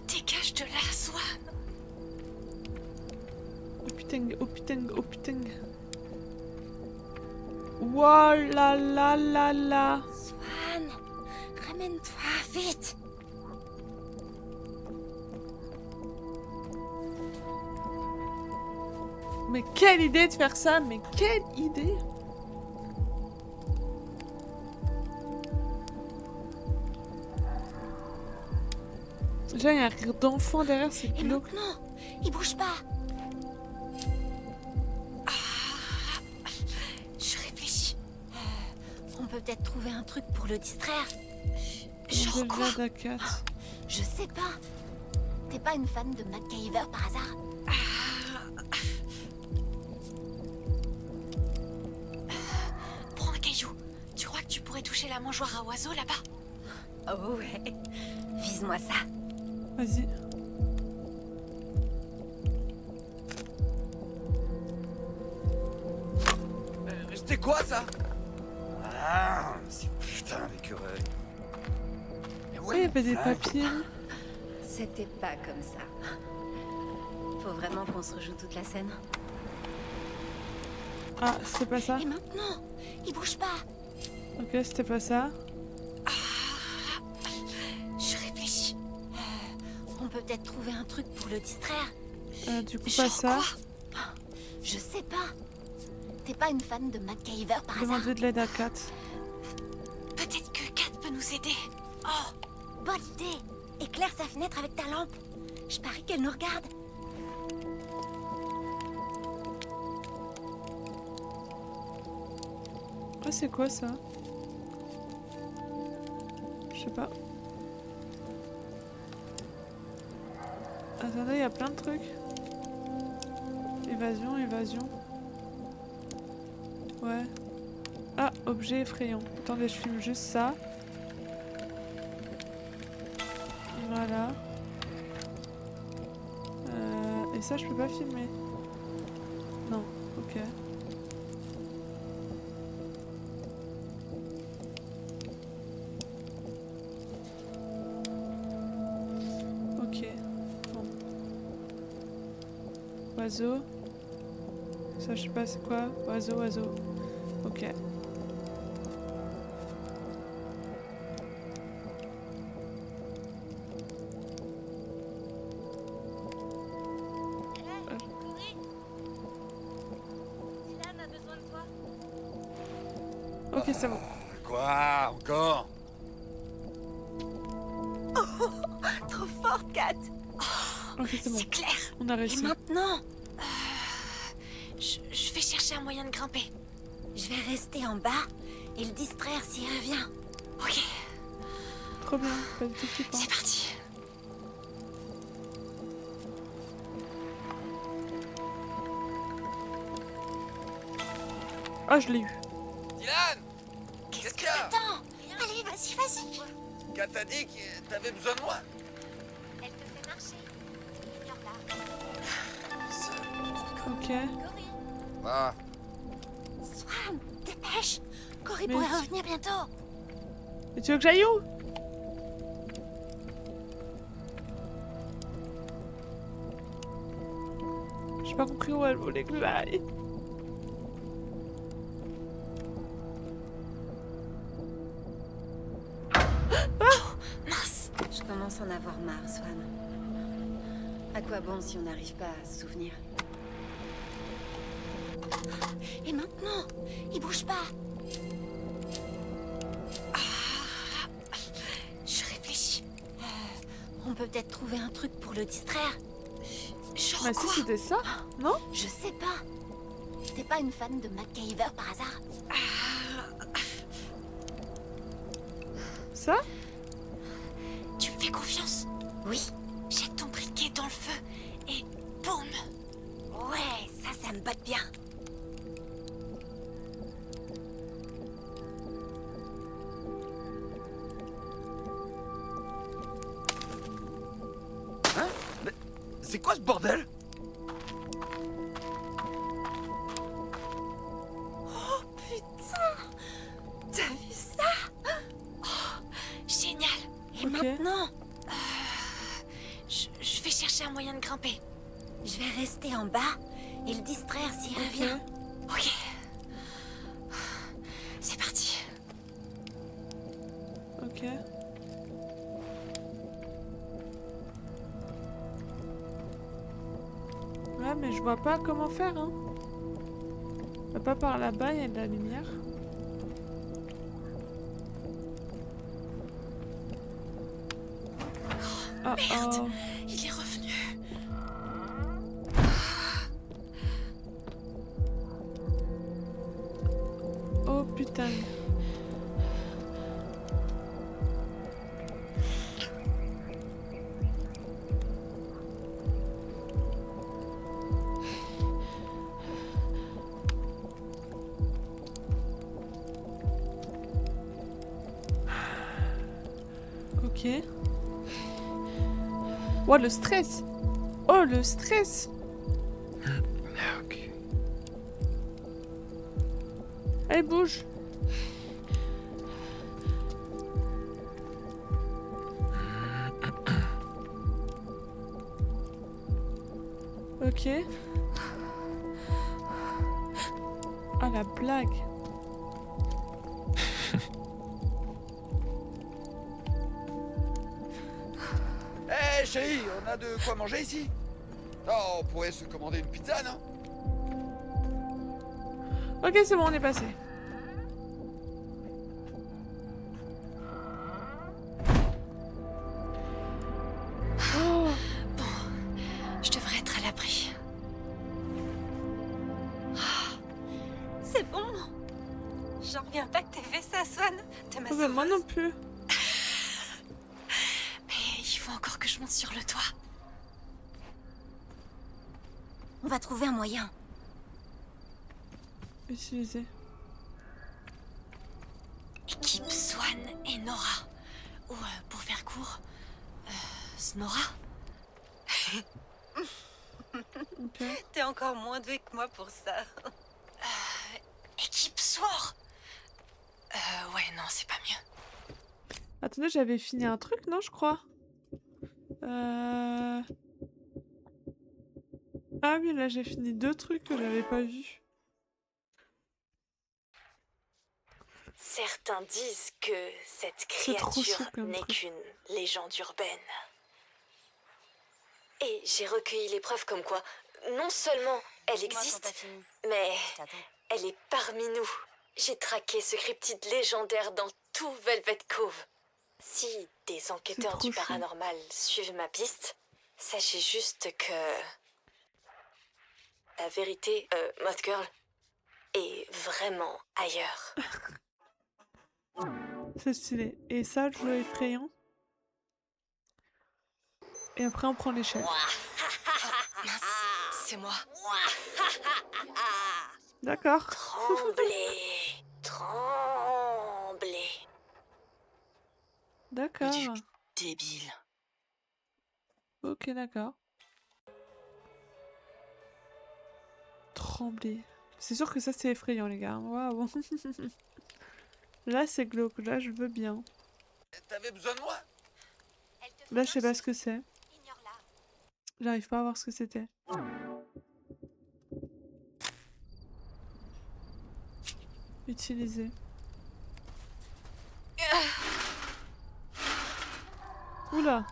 dégage de là, Swan. Oh putain, oh putain, oh putain. Ouah là là là là. Swan, ramène-toi, vite. Mais quelle idée de faire ça, mais quelle idée. Déjà, il y a un rire d'enfant derrière, c'est Et glauque. maintenant, il bouge pas. Ah, je réfléchis. On peut peut-être trouver un truc pour le distraire. Genre quoi? Delà d'Akat. Je sais pas. T'es pas une fan de MacGyver par hasard? Prends un caillou. Tu crois que tu pourrais toucher la mangeoire à oiseaux là-bas? Oh ouais. Vise-moi ça. Vas-y. C'était quoi ça? Ah, c'est putain d'écureuil. Oui, il y avait des papiers. C'était pas comme ça. Faut vraiment qu'on se rejoue toute la scène. Ah, c'est pas ça. Et maintenant, il bouge pas. Ok, c'était pas ça. Je réfléchis. On peut peut-être trouver un truc pour le distraire. Du coup, Genre pas ça. quoi? Je sais pas. T'es pas une fan de MacGyver par hasard? Demander de l'aide à Kat. Peut-être que Kat peut nous aider. Oh, bonne idée. Éclaire sa fenêtre avec ta lampe. Je parie qu'elle nous regarde. Ah, c'est quoi ça? Je sais pas. Attendez, il y a plein de trucs. Évasion, évasion. Ouais. Ah, objet effrayant. Attendez, je filme juste ça. Voilà. Et ça, je peux pas filmer. Non, ok. Ok. Bon. Oiseau. Ça, je sais pas c'est quoi. Oiseau, oiseau. Ok. Ok, c'est bon. Quoi? Encore? Trop forte, Kat. Ok, c'est bon. C'est clair. On a Et réussi. maintenant, je vais chercher un moyen de grimper. Je vais rester en bas et le distraire s'il revient. Ok, Trop bien. Pas du tout flippant. c'est parti. Ah, je l'ai eu. Dylan! Qu'est-ce que qu'il y a? t'attends? Allez, vas-y, vas-y. Kat t'a dit que t'avais besoin de moi? Elle te fait marcher. Ignore-la. Ok. Cory. Ah, Swan, dépêche. Cory Mais pourrait tu- revenir bientôt. Et tu veux que j'aille où? J'ai pas compris où elle voulait que j'aille. Mince. Je commence à en avoir marre, Swan. À quoi bon si on n'arrive pas à se souvenir? Et maintenant, il bouge pas. Ah, je réfléchis. On peut peut-être trouver un truc pour le distraire. Genre Bah si, quoi? c'était ça, non? Je sais pas. T'es pas une fan de MacGyver par hasard? Ça? Tu me fais confiance? Oui. Jette ton briquet dans le feu et boum! Ouais, ça me botte bien. Hein? Mais c'est quoi ce bordel? Oh putain! T'as vu ça? Oh, génial! Et Ok. maintenant? Je vais chercher un moyen de grimper. Je vais rester en bas et le distraire s'il revient. Ok. C'est parti. Ok. Ouais, mais je vois pas comment faire, hein. Bah, pas par là-bas, il y a de la lumière. Oh, Merde, oh. il est revenu. Oh putain. Ok. Oh le stress. Oh le stress. Ok. Allez bouge. Ok. Ah la blague. Hé chérie, on a de quoi manger ici? Oh, on pourrait se commander une pizza, non? Ok, c'est bon, on est passé. Oh, Je devrais être à l'abri. C'est bon. J'en reviens pas que t'aies fait ça, Swan. T'es ma oh, bah, moi sauveuse. non plus. Mais il faut encore que je monte sur le toit. On va trouver un moyen. Utiliser. Équipe Swan et Nora. Ou pour faire court, Snora. Ok. T'es encore moins douée que moi pour ça. Équipe Sword. Ouais, non, c'est pas mieux. Attendez, j'avais fini un truc, non, je crois. Ah oui, là j'ai fini 2 trucs que j'avais pas vus. Certains disent que cette C'est trop créature chaud comme n'est truc. qu'une légende urbaine. Et j'ai recueilli les preuves comme quoi, non seulement elle existe, mais elle est parmi nous. J'ai traqué ce cryptide légendaire dans tout Velvet Cove. Si des enquêteurs trop du chaud. paranormal suivent ma piste, sachez juste que la vérité, Moth Girl, est vraiment ailleurs. C'est stylé. Et ça, le jeu effrayant. Et après, on prend l'échelle. Mince, c'est moi. D'accord. Tremblez, tremblez. D'accord. Débile. Ok, d'accord. Trembler. C'est sûr que ça, c'est effrayant, les gars. Waouh. Là, c'est glauque. Là, je veux bien. T'avais besoin de moi? Là, je sais pas ce que c'est. J'arrive pas à voir ce que c'était. Utiliser. Oula.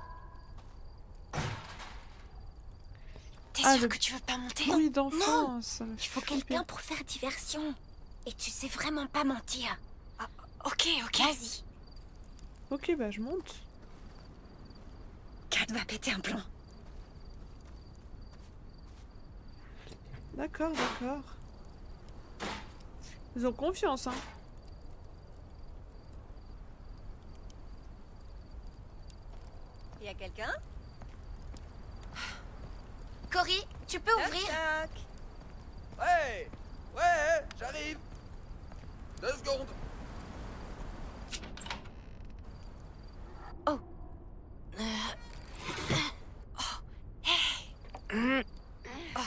T'es Ah, sûr le que tu veux pas monter? bruit d'enfant, ça me Il fait faut flipper. quelqu'un pour faire diversion. Et tu sais vraiment pas mentir. Ok. Ok. Vas-y. Ok, bah je monte. Kat, doit péter un plomb. D'accord, d'accord. Ils ont confiance, hein. Y a quelqu'un? Cory, tu peux ouvrir? Ouais, ouais, j'arrive. 2 secondes. Oh. Oh. Hey. Oh.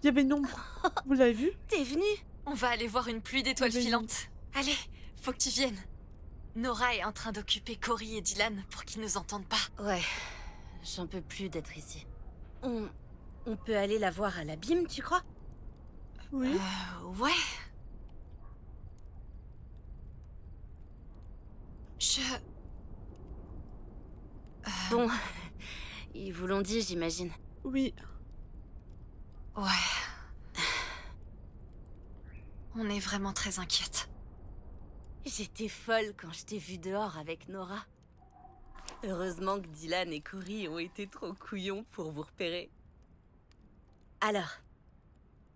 Il y avait une ombre. Vous l'avez vu? T'es venue? On va aller voir une pluie d'étoiles Il y avait une- filantes. Allez, faut que tu viennes. Nora est en train d'occuper Cory et Dylan pour qu'ils nous entendent pas. Ouais, j'en peux plus d'être ici. On peut aller la voir à l'abîme, tu crois? Oui. Ouais. Je... Bon, ils vous l'ont dit, j'imagine. Oui. Ouais. On est vraiment très inquiète. J'étais folle quand je t'ai vue dehors avec Nora. Heureusement que Dylan et Cory ont été trop couillons pour vous repérer. Alors,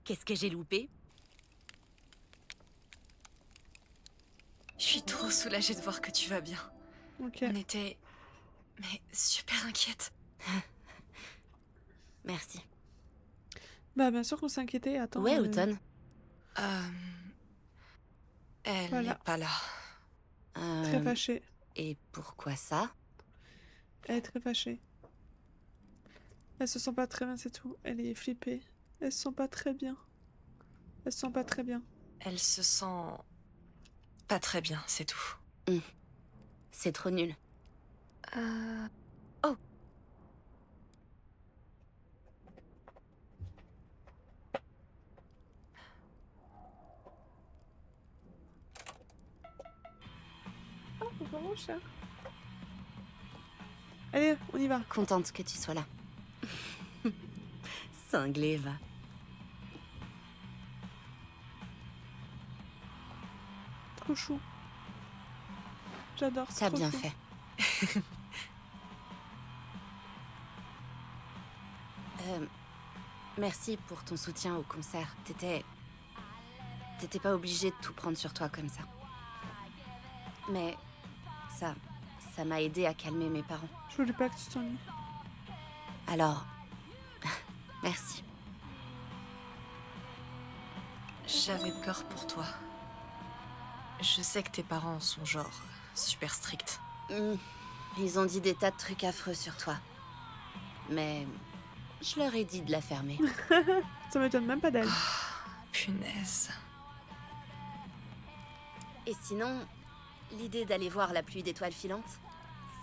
qu'est-ce que j'ai loupé? Je suis trop soulagée de voir que tu vas bien. Ok. On était... mais super inquiète. Merci. Bah bien sûr qu'on s'inquiétait. Attends. Ouais, Automne. Elle Voilà. n'est pas là. Très fâchée. Et pourquoi ça? Elle est très fâchée. Elle se sent pas très bien, c'est tout. Elle est flippée. Elle se sent pas très bien. Elle se sent pas très bien. Elle se sent... pas très bien, c'est tout. C'est trop nul. Oh. Oh, vraiment cher. Allez, on y va. Contente que tu sois là. Cinglé, va. Trop chou. J'adore. T'as trop bien chou. fait. Merci pour ton soutien au concert. T'étais pas obligé de tout prendre sur toi comme ça. Mais ça m'a aidé à calmer mes parents. Je voulais pas que tu t'ennuies. Alors, merci. J'avais peur pour toi. Je sais que tes parents sont genre super stricts. Ils ont dit des tas de trucs affreux sur toi. Mais je leur ai dit de la fermer. Ça m'étonne même pas d'elle. Punaise. Et sinon, l'idée d'aller voir la pluie d'étoiles filantes,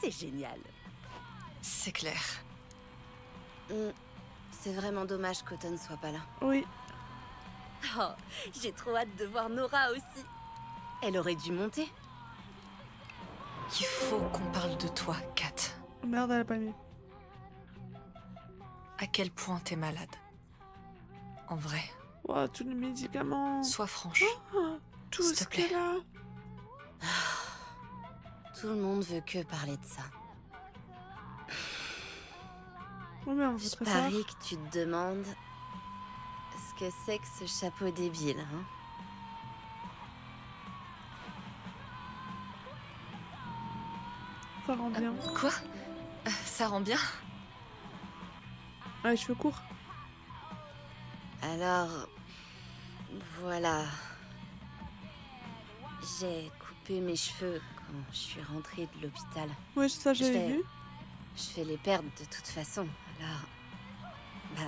c'est génial. C'est clair. C'est vraiment dommage qu'Automne soit pas là. Oui. Oh, j'ai trop hâte de voir Nora aussi. Elle aurait dû monter. Il faut qu'on parle de toi, Kat. Oh, merde, elle a pas mis. À quel point t'es malade. En vrai. Oh, tous les médicaments. Sois franche. Oh, tout S'il te ce plaît. qu'elle a. Tout le monde veut que parler de ça. Oh, mais on Je voudrait savoir. parie que tu te demandes ce que c'est que ce chapeau débile, hein? Ça rend bien. Quoi Ça rend bien? Ah, les cheveux courts. Alors, voilà. J'ai coupé mes cheveux quand je suis rentrée de l'hôpital. Ouais, ça Je j'avais vais- vu. Je vais les perdre de toute façon. Alors, bah,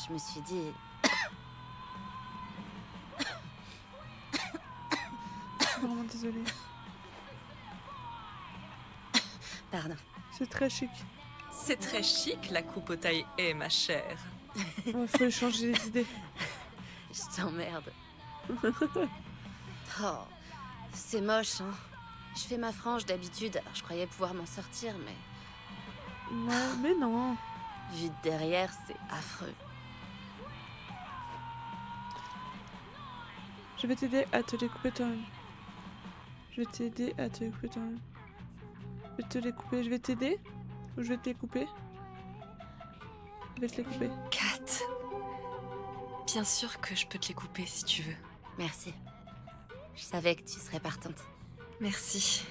je me suis dit... Je suis vraiment désolée. Pardon. C'est très chic. C'est très chic, la coupe au taille est, ma chère. Il faut changer les idées. Je t'emmerde. Oh, c'est moche, hein. Je fais ma frange d'habitude, alors je croyais pouvoir m'en sortir, mais Ouais, mais non. vu de derrière, c'est affreux. Je vais t'aider à te les couper toi-même. Je vais t'aider à te couper toi-même. Je vais te les couper. Je vais t'aider ou je vais te les couper? Je vais te les couper. Kat, bien sûr que je peux te les couper si tu veux. Merci. Je savais que tu serais partante. Merci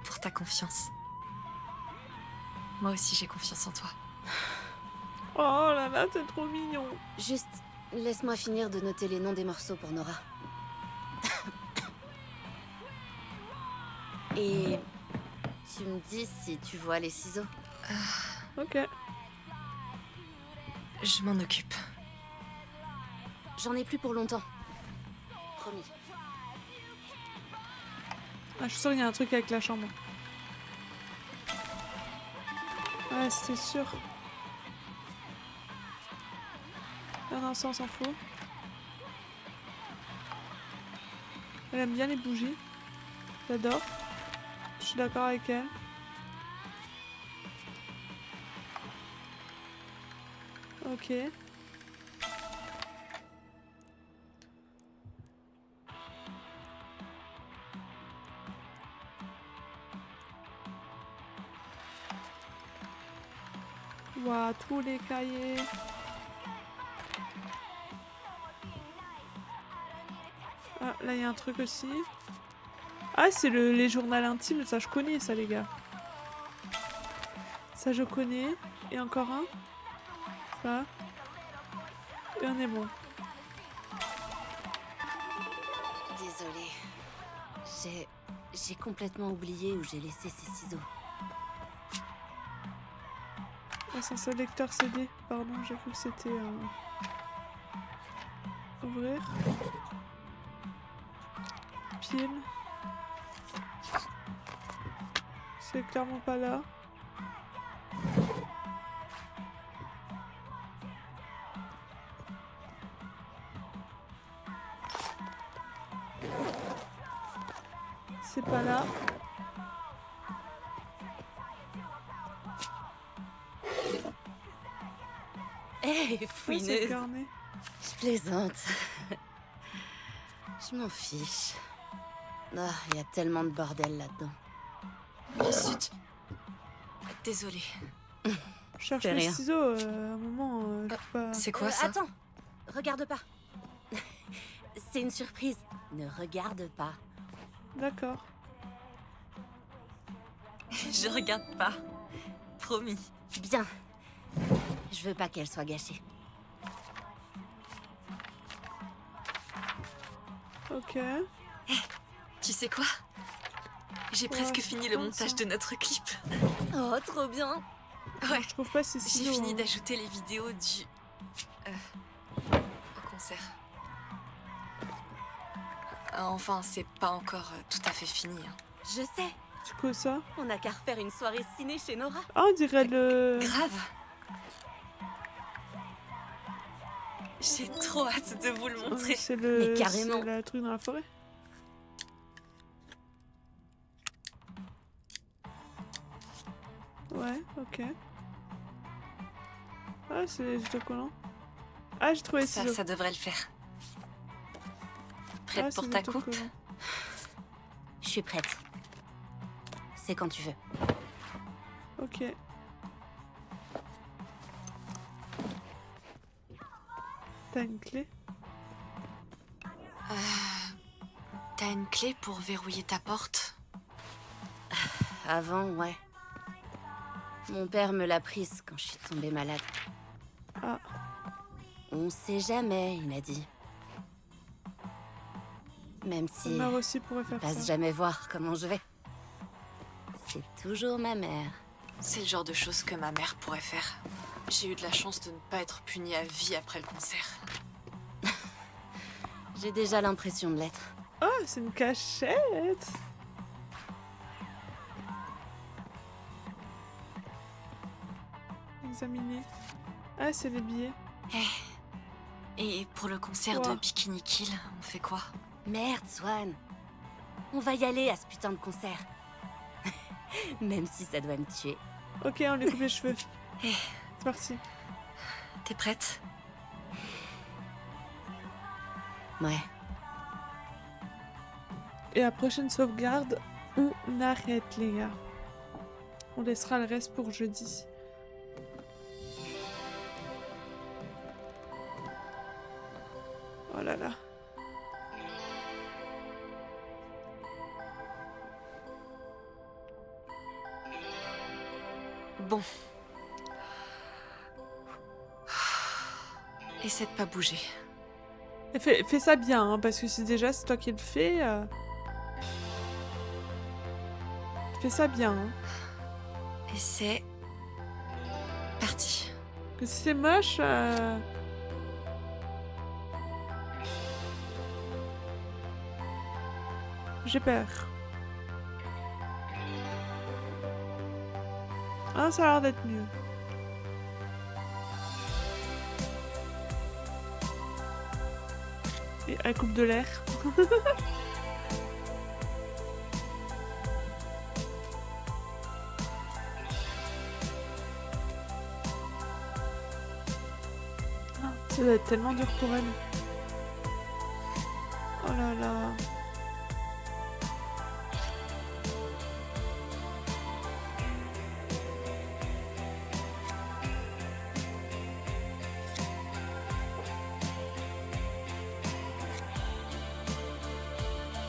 pour ta confiance. Moi aussi j'ai confiance en toi. Oh là là, c'est trop mignon. Juste, laisse-moi finir de noter les noms des morceaux pour Nora. Et tu me dis si tu vois les ciseaux. Ok. Je m'en occupe. J'en ai plus pour longtemps. Promis. Ah, je suis sûre qu'il y a un truc avec la chambre. Ouais, c'était sûr. Ah non, ça on s'en fout. Elle aime bien les bougies. J'adore. Je suis d'accord avec elle. Ok. Waouh, tous les cahiers. Ah, là il y a un truc aussi. Ah, c'est les journaux intimes, ça je connais ça les gars. Ça je connais. Et encore un. Ça. Et on est bon. Désolée. J'ai complètement oublié où j'ai laissé ces ciseaux. Ah, c'est un lecteur CD. Pardon, j'ai cru que c'était... Ouvrir. Pile. C'est clairement pas là. C'est pas là. Hé, C'est fouineuse. carnet. Je plaisante. Je m'en fiche. Ah, il y a tellement de bordel là-dedans. Zut. Désolée. Je cherche C'est les rien. ciseaux, à un moment, je peux pas... C'est quoi ça? Attends, regarde pas. C'est une surprise. Ne regarde pas. D'accord. Je regarde pas. Promis. Bien. Je veux pas qu'elle soit gâchée. Ok. Tu sais quoi? J'ai Ouais, presque fini le comme montage ça. de notre clip. Oh, trop bien. Ouais, Je trouve pas ces j'ai ciseaux. fini hein. d'ajouter les vidéos au concert. Enfin, c'est pas encore tout à fait fini. hein. Je sais. C'est quoi ça? On a qu'à refaire une soirée ciné chez Nora. Ah, on dirait le... Grave. J'ai trop hâte de vous le montrer. C'est le... Mais carrément. C'est le truc dans la forêt. Ouais, ok. Ah, c'est les autocollants. Ah, j'ai trouvé les ciseaux. Ça devrait le faire. Prête Ah, pour c'est ta les coupe? autocollants. Je suis prête. C'est quand tu veux. Ok. T'as une clé? T'as une clé pour verrouiller ta porte? Avant, ouais. Mon père me l'a prise quand je suis tombée malade. Ah. On sait jamais, il a dit. Même Ma si mère aussi pourrait il faire passe ça. jamais voir comment je vais. C'est toujours ma mère. C'est le genre de choses que ma mère pourrait faire. J'ai eu de la chance de ne pas être punie à vie après le concert. J'ai déjà l'impression de l'être. Oh, c'est une cachette! Examiner. Ah, c'est les billets. Et pour le concert Quoi? de Bikini Kill, on fait quoi? Merde, Swan. On va y aller à ce putain de concert. Même si ça doit me tuer. Ok, on lui coupe les cheveux. Eh. C'est parti. T'es prête? Ouais. Et la prochaine sauvegarde, on arrête les gars. On laissera le reste pour jeudi. Oh là là. Bon. Essaie de pas bouger. Et fais ça bien, hein, parce que si déjà c'est toi qui le fais... Fais ça bien. Hein. Et c'est... parti. Que si c'est moche... J'ai peur. Ah, ça a l'air d'être mieux. Et elle coupe de l'air. Ça doit être tellement dur pour elle. Oh là là.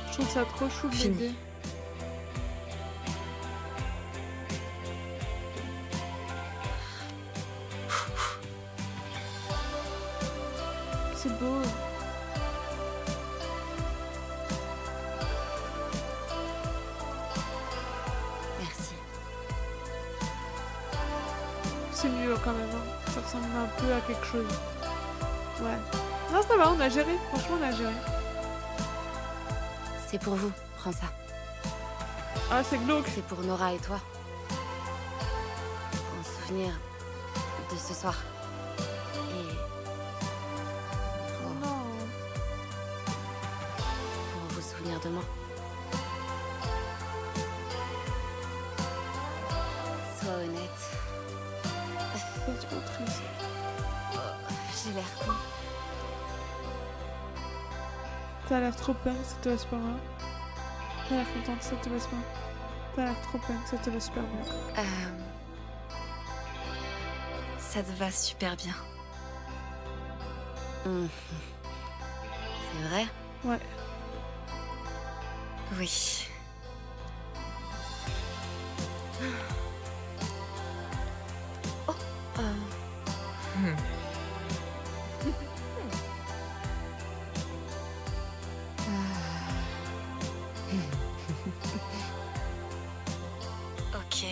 Je trouve ça trop chou de l'aider. C'est beau. Merci. C'est mieux quand même. Hein. Ça ressemble un peu à quelque chose. Ouais. Non, ça va, on a géré. Franchement, on a géré. C'est pour vous, prends ça. Ah, c'est glauque. C'est pour Nora et toi. En souvenir de ce soir. Et... Non. pour vous souvenir de moi. Sois honnête. C'est trop triste. J'ai l'air con. T'as l'air trop peine, ça te va super bien. T'as l'air contente, ça te va super bien. T'as l'air trop peine, ça te va super bien. Ça te va super bien. C'est vrai? Ouais. Oui. Oh. Ok.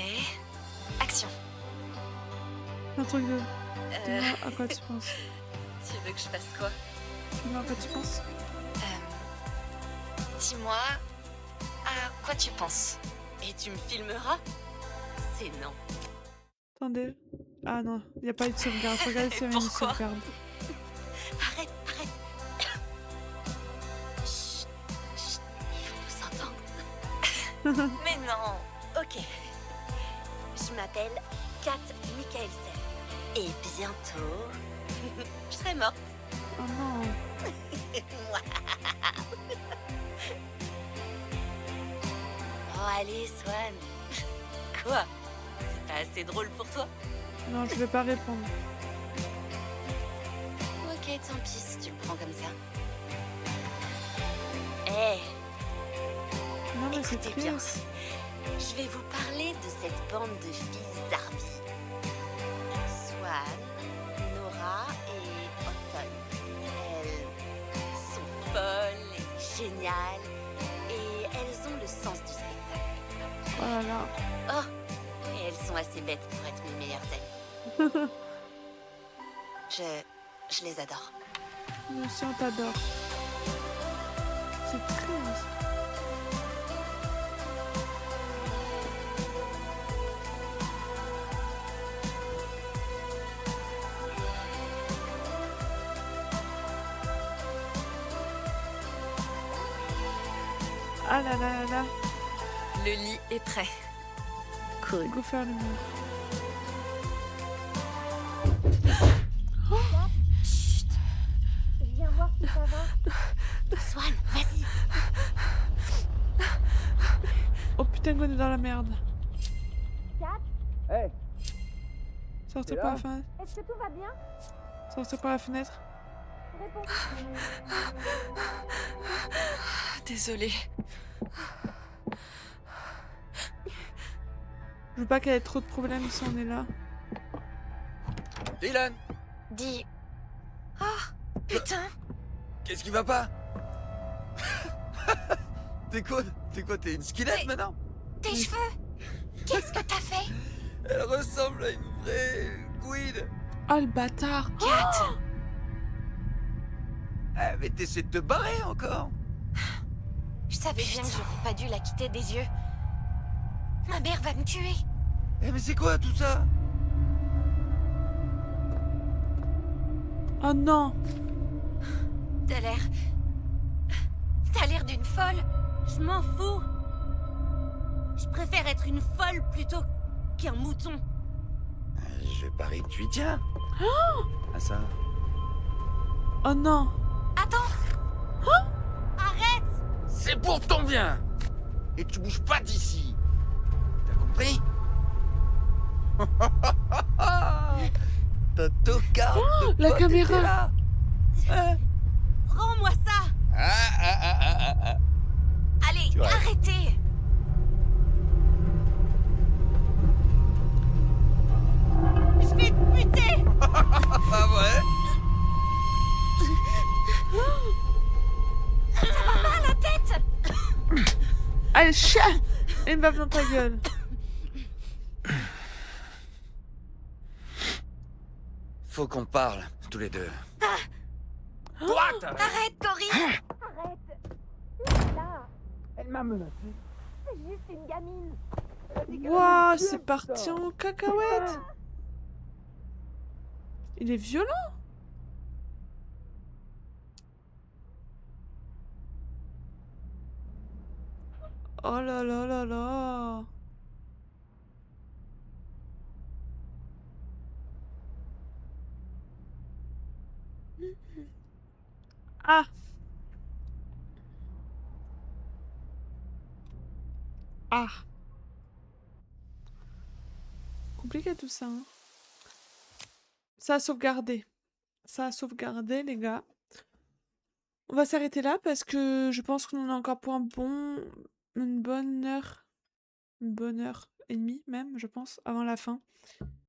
Action. Un truc de... Dis-moi à quoi tu penses. Tu veux que je fasse quoi? Dis-moi à quoi tu penses. Dis-moi à quoi tu penses. Et tu me filmeras? C'est non. Attendez. Ah non, il n'y a pas eu de sauvegarde. Regardez s'il y a une Pourquoi? sauvegarde. Arrête, arrête. Chut, chut, il faut nous entendre. Mais non. Ok. Je m'appelle Kat Michaelsen. Et bientôt, je serai morte. Oh non. Oh allez, Swan. Quoi? C'est pas assez drôle pour toi? Non, je vais pas répondre. Ok, tant pis si tu le prends comme ça. Hé, Non, mais c'est écoutez bien. triste. Je vais vous parler de cette bande de filles Darby. Swan, Nora et Autumn. Elles sont folles et géniales. Et elles ont le sens du spectacle. Oh là là. Oh, et elles sont assez bêtes pour être mes meilleures amies. Je les adore. Nous aussi, on t'adore. C'est triste. Ah là là là là. Le lit est prêt. Cool. Go faire le mur. Viens voir si ça va. Swan, vas-y. putain qu'on est dans la merde. Hey, Sortez t'es par là la fenêtre. Est-ce que tout va bien? Sortez par la fenêtre. Réponds. Désolée. Je veux pas qu'elle ait trop de problèmes si on est là. Dylan, Dis. Oh, putain. qu'est-ce qui va pas? T'es quoi? T'es une skinhead maintenant? Tes cheveux. Qu'est-ce que t'as fait? Elle ressemble à une vraie Gwyn. Oh le bâtard. Kat. Eh, mais t'essaies de te barrer encore? Je savais bien que j'aurais pas dû la quitter des yeux. Ma mère va me tuer. Eh, mais c'est quoi tout ça? Oh non. T'as l'air... T'as l'air d'une folle. Je m'en fous. Je préfère être une folle plutôt qu'un mouton. Je parie que tu y tiens. Ah ça? Oh non. Attends. Arrête. C'est pour ton bien. Et tu bouges pas d'ici. T'as compris? T'as tocard de la pote caméra. était là. Hein? Rends-moi ça. Ah. Allez, Tu rêves. arrêtez. Je vais te buter. Ah ouais? Ça va pas à la tête. Allez, chien. Une baffe dans ta gueule. Faut qu'on parle, tous les deux. Toi, Arrête, Cory. Arrête. Là. Elle m'a menacé. C'est juste une gamine. Waouh, c'est parti en cacahuète. Il est violent. Oh là là là là. Ah. Ah. Compliqué tout ça. Hein. Ça a sauvegardé. Ça a sauvegardé, les gars. On va s'arrêter là parce que je pense qu'on en a encore pour une bonne heure et demie même, je pense, avant la fin.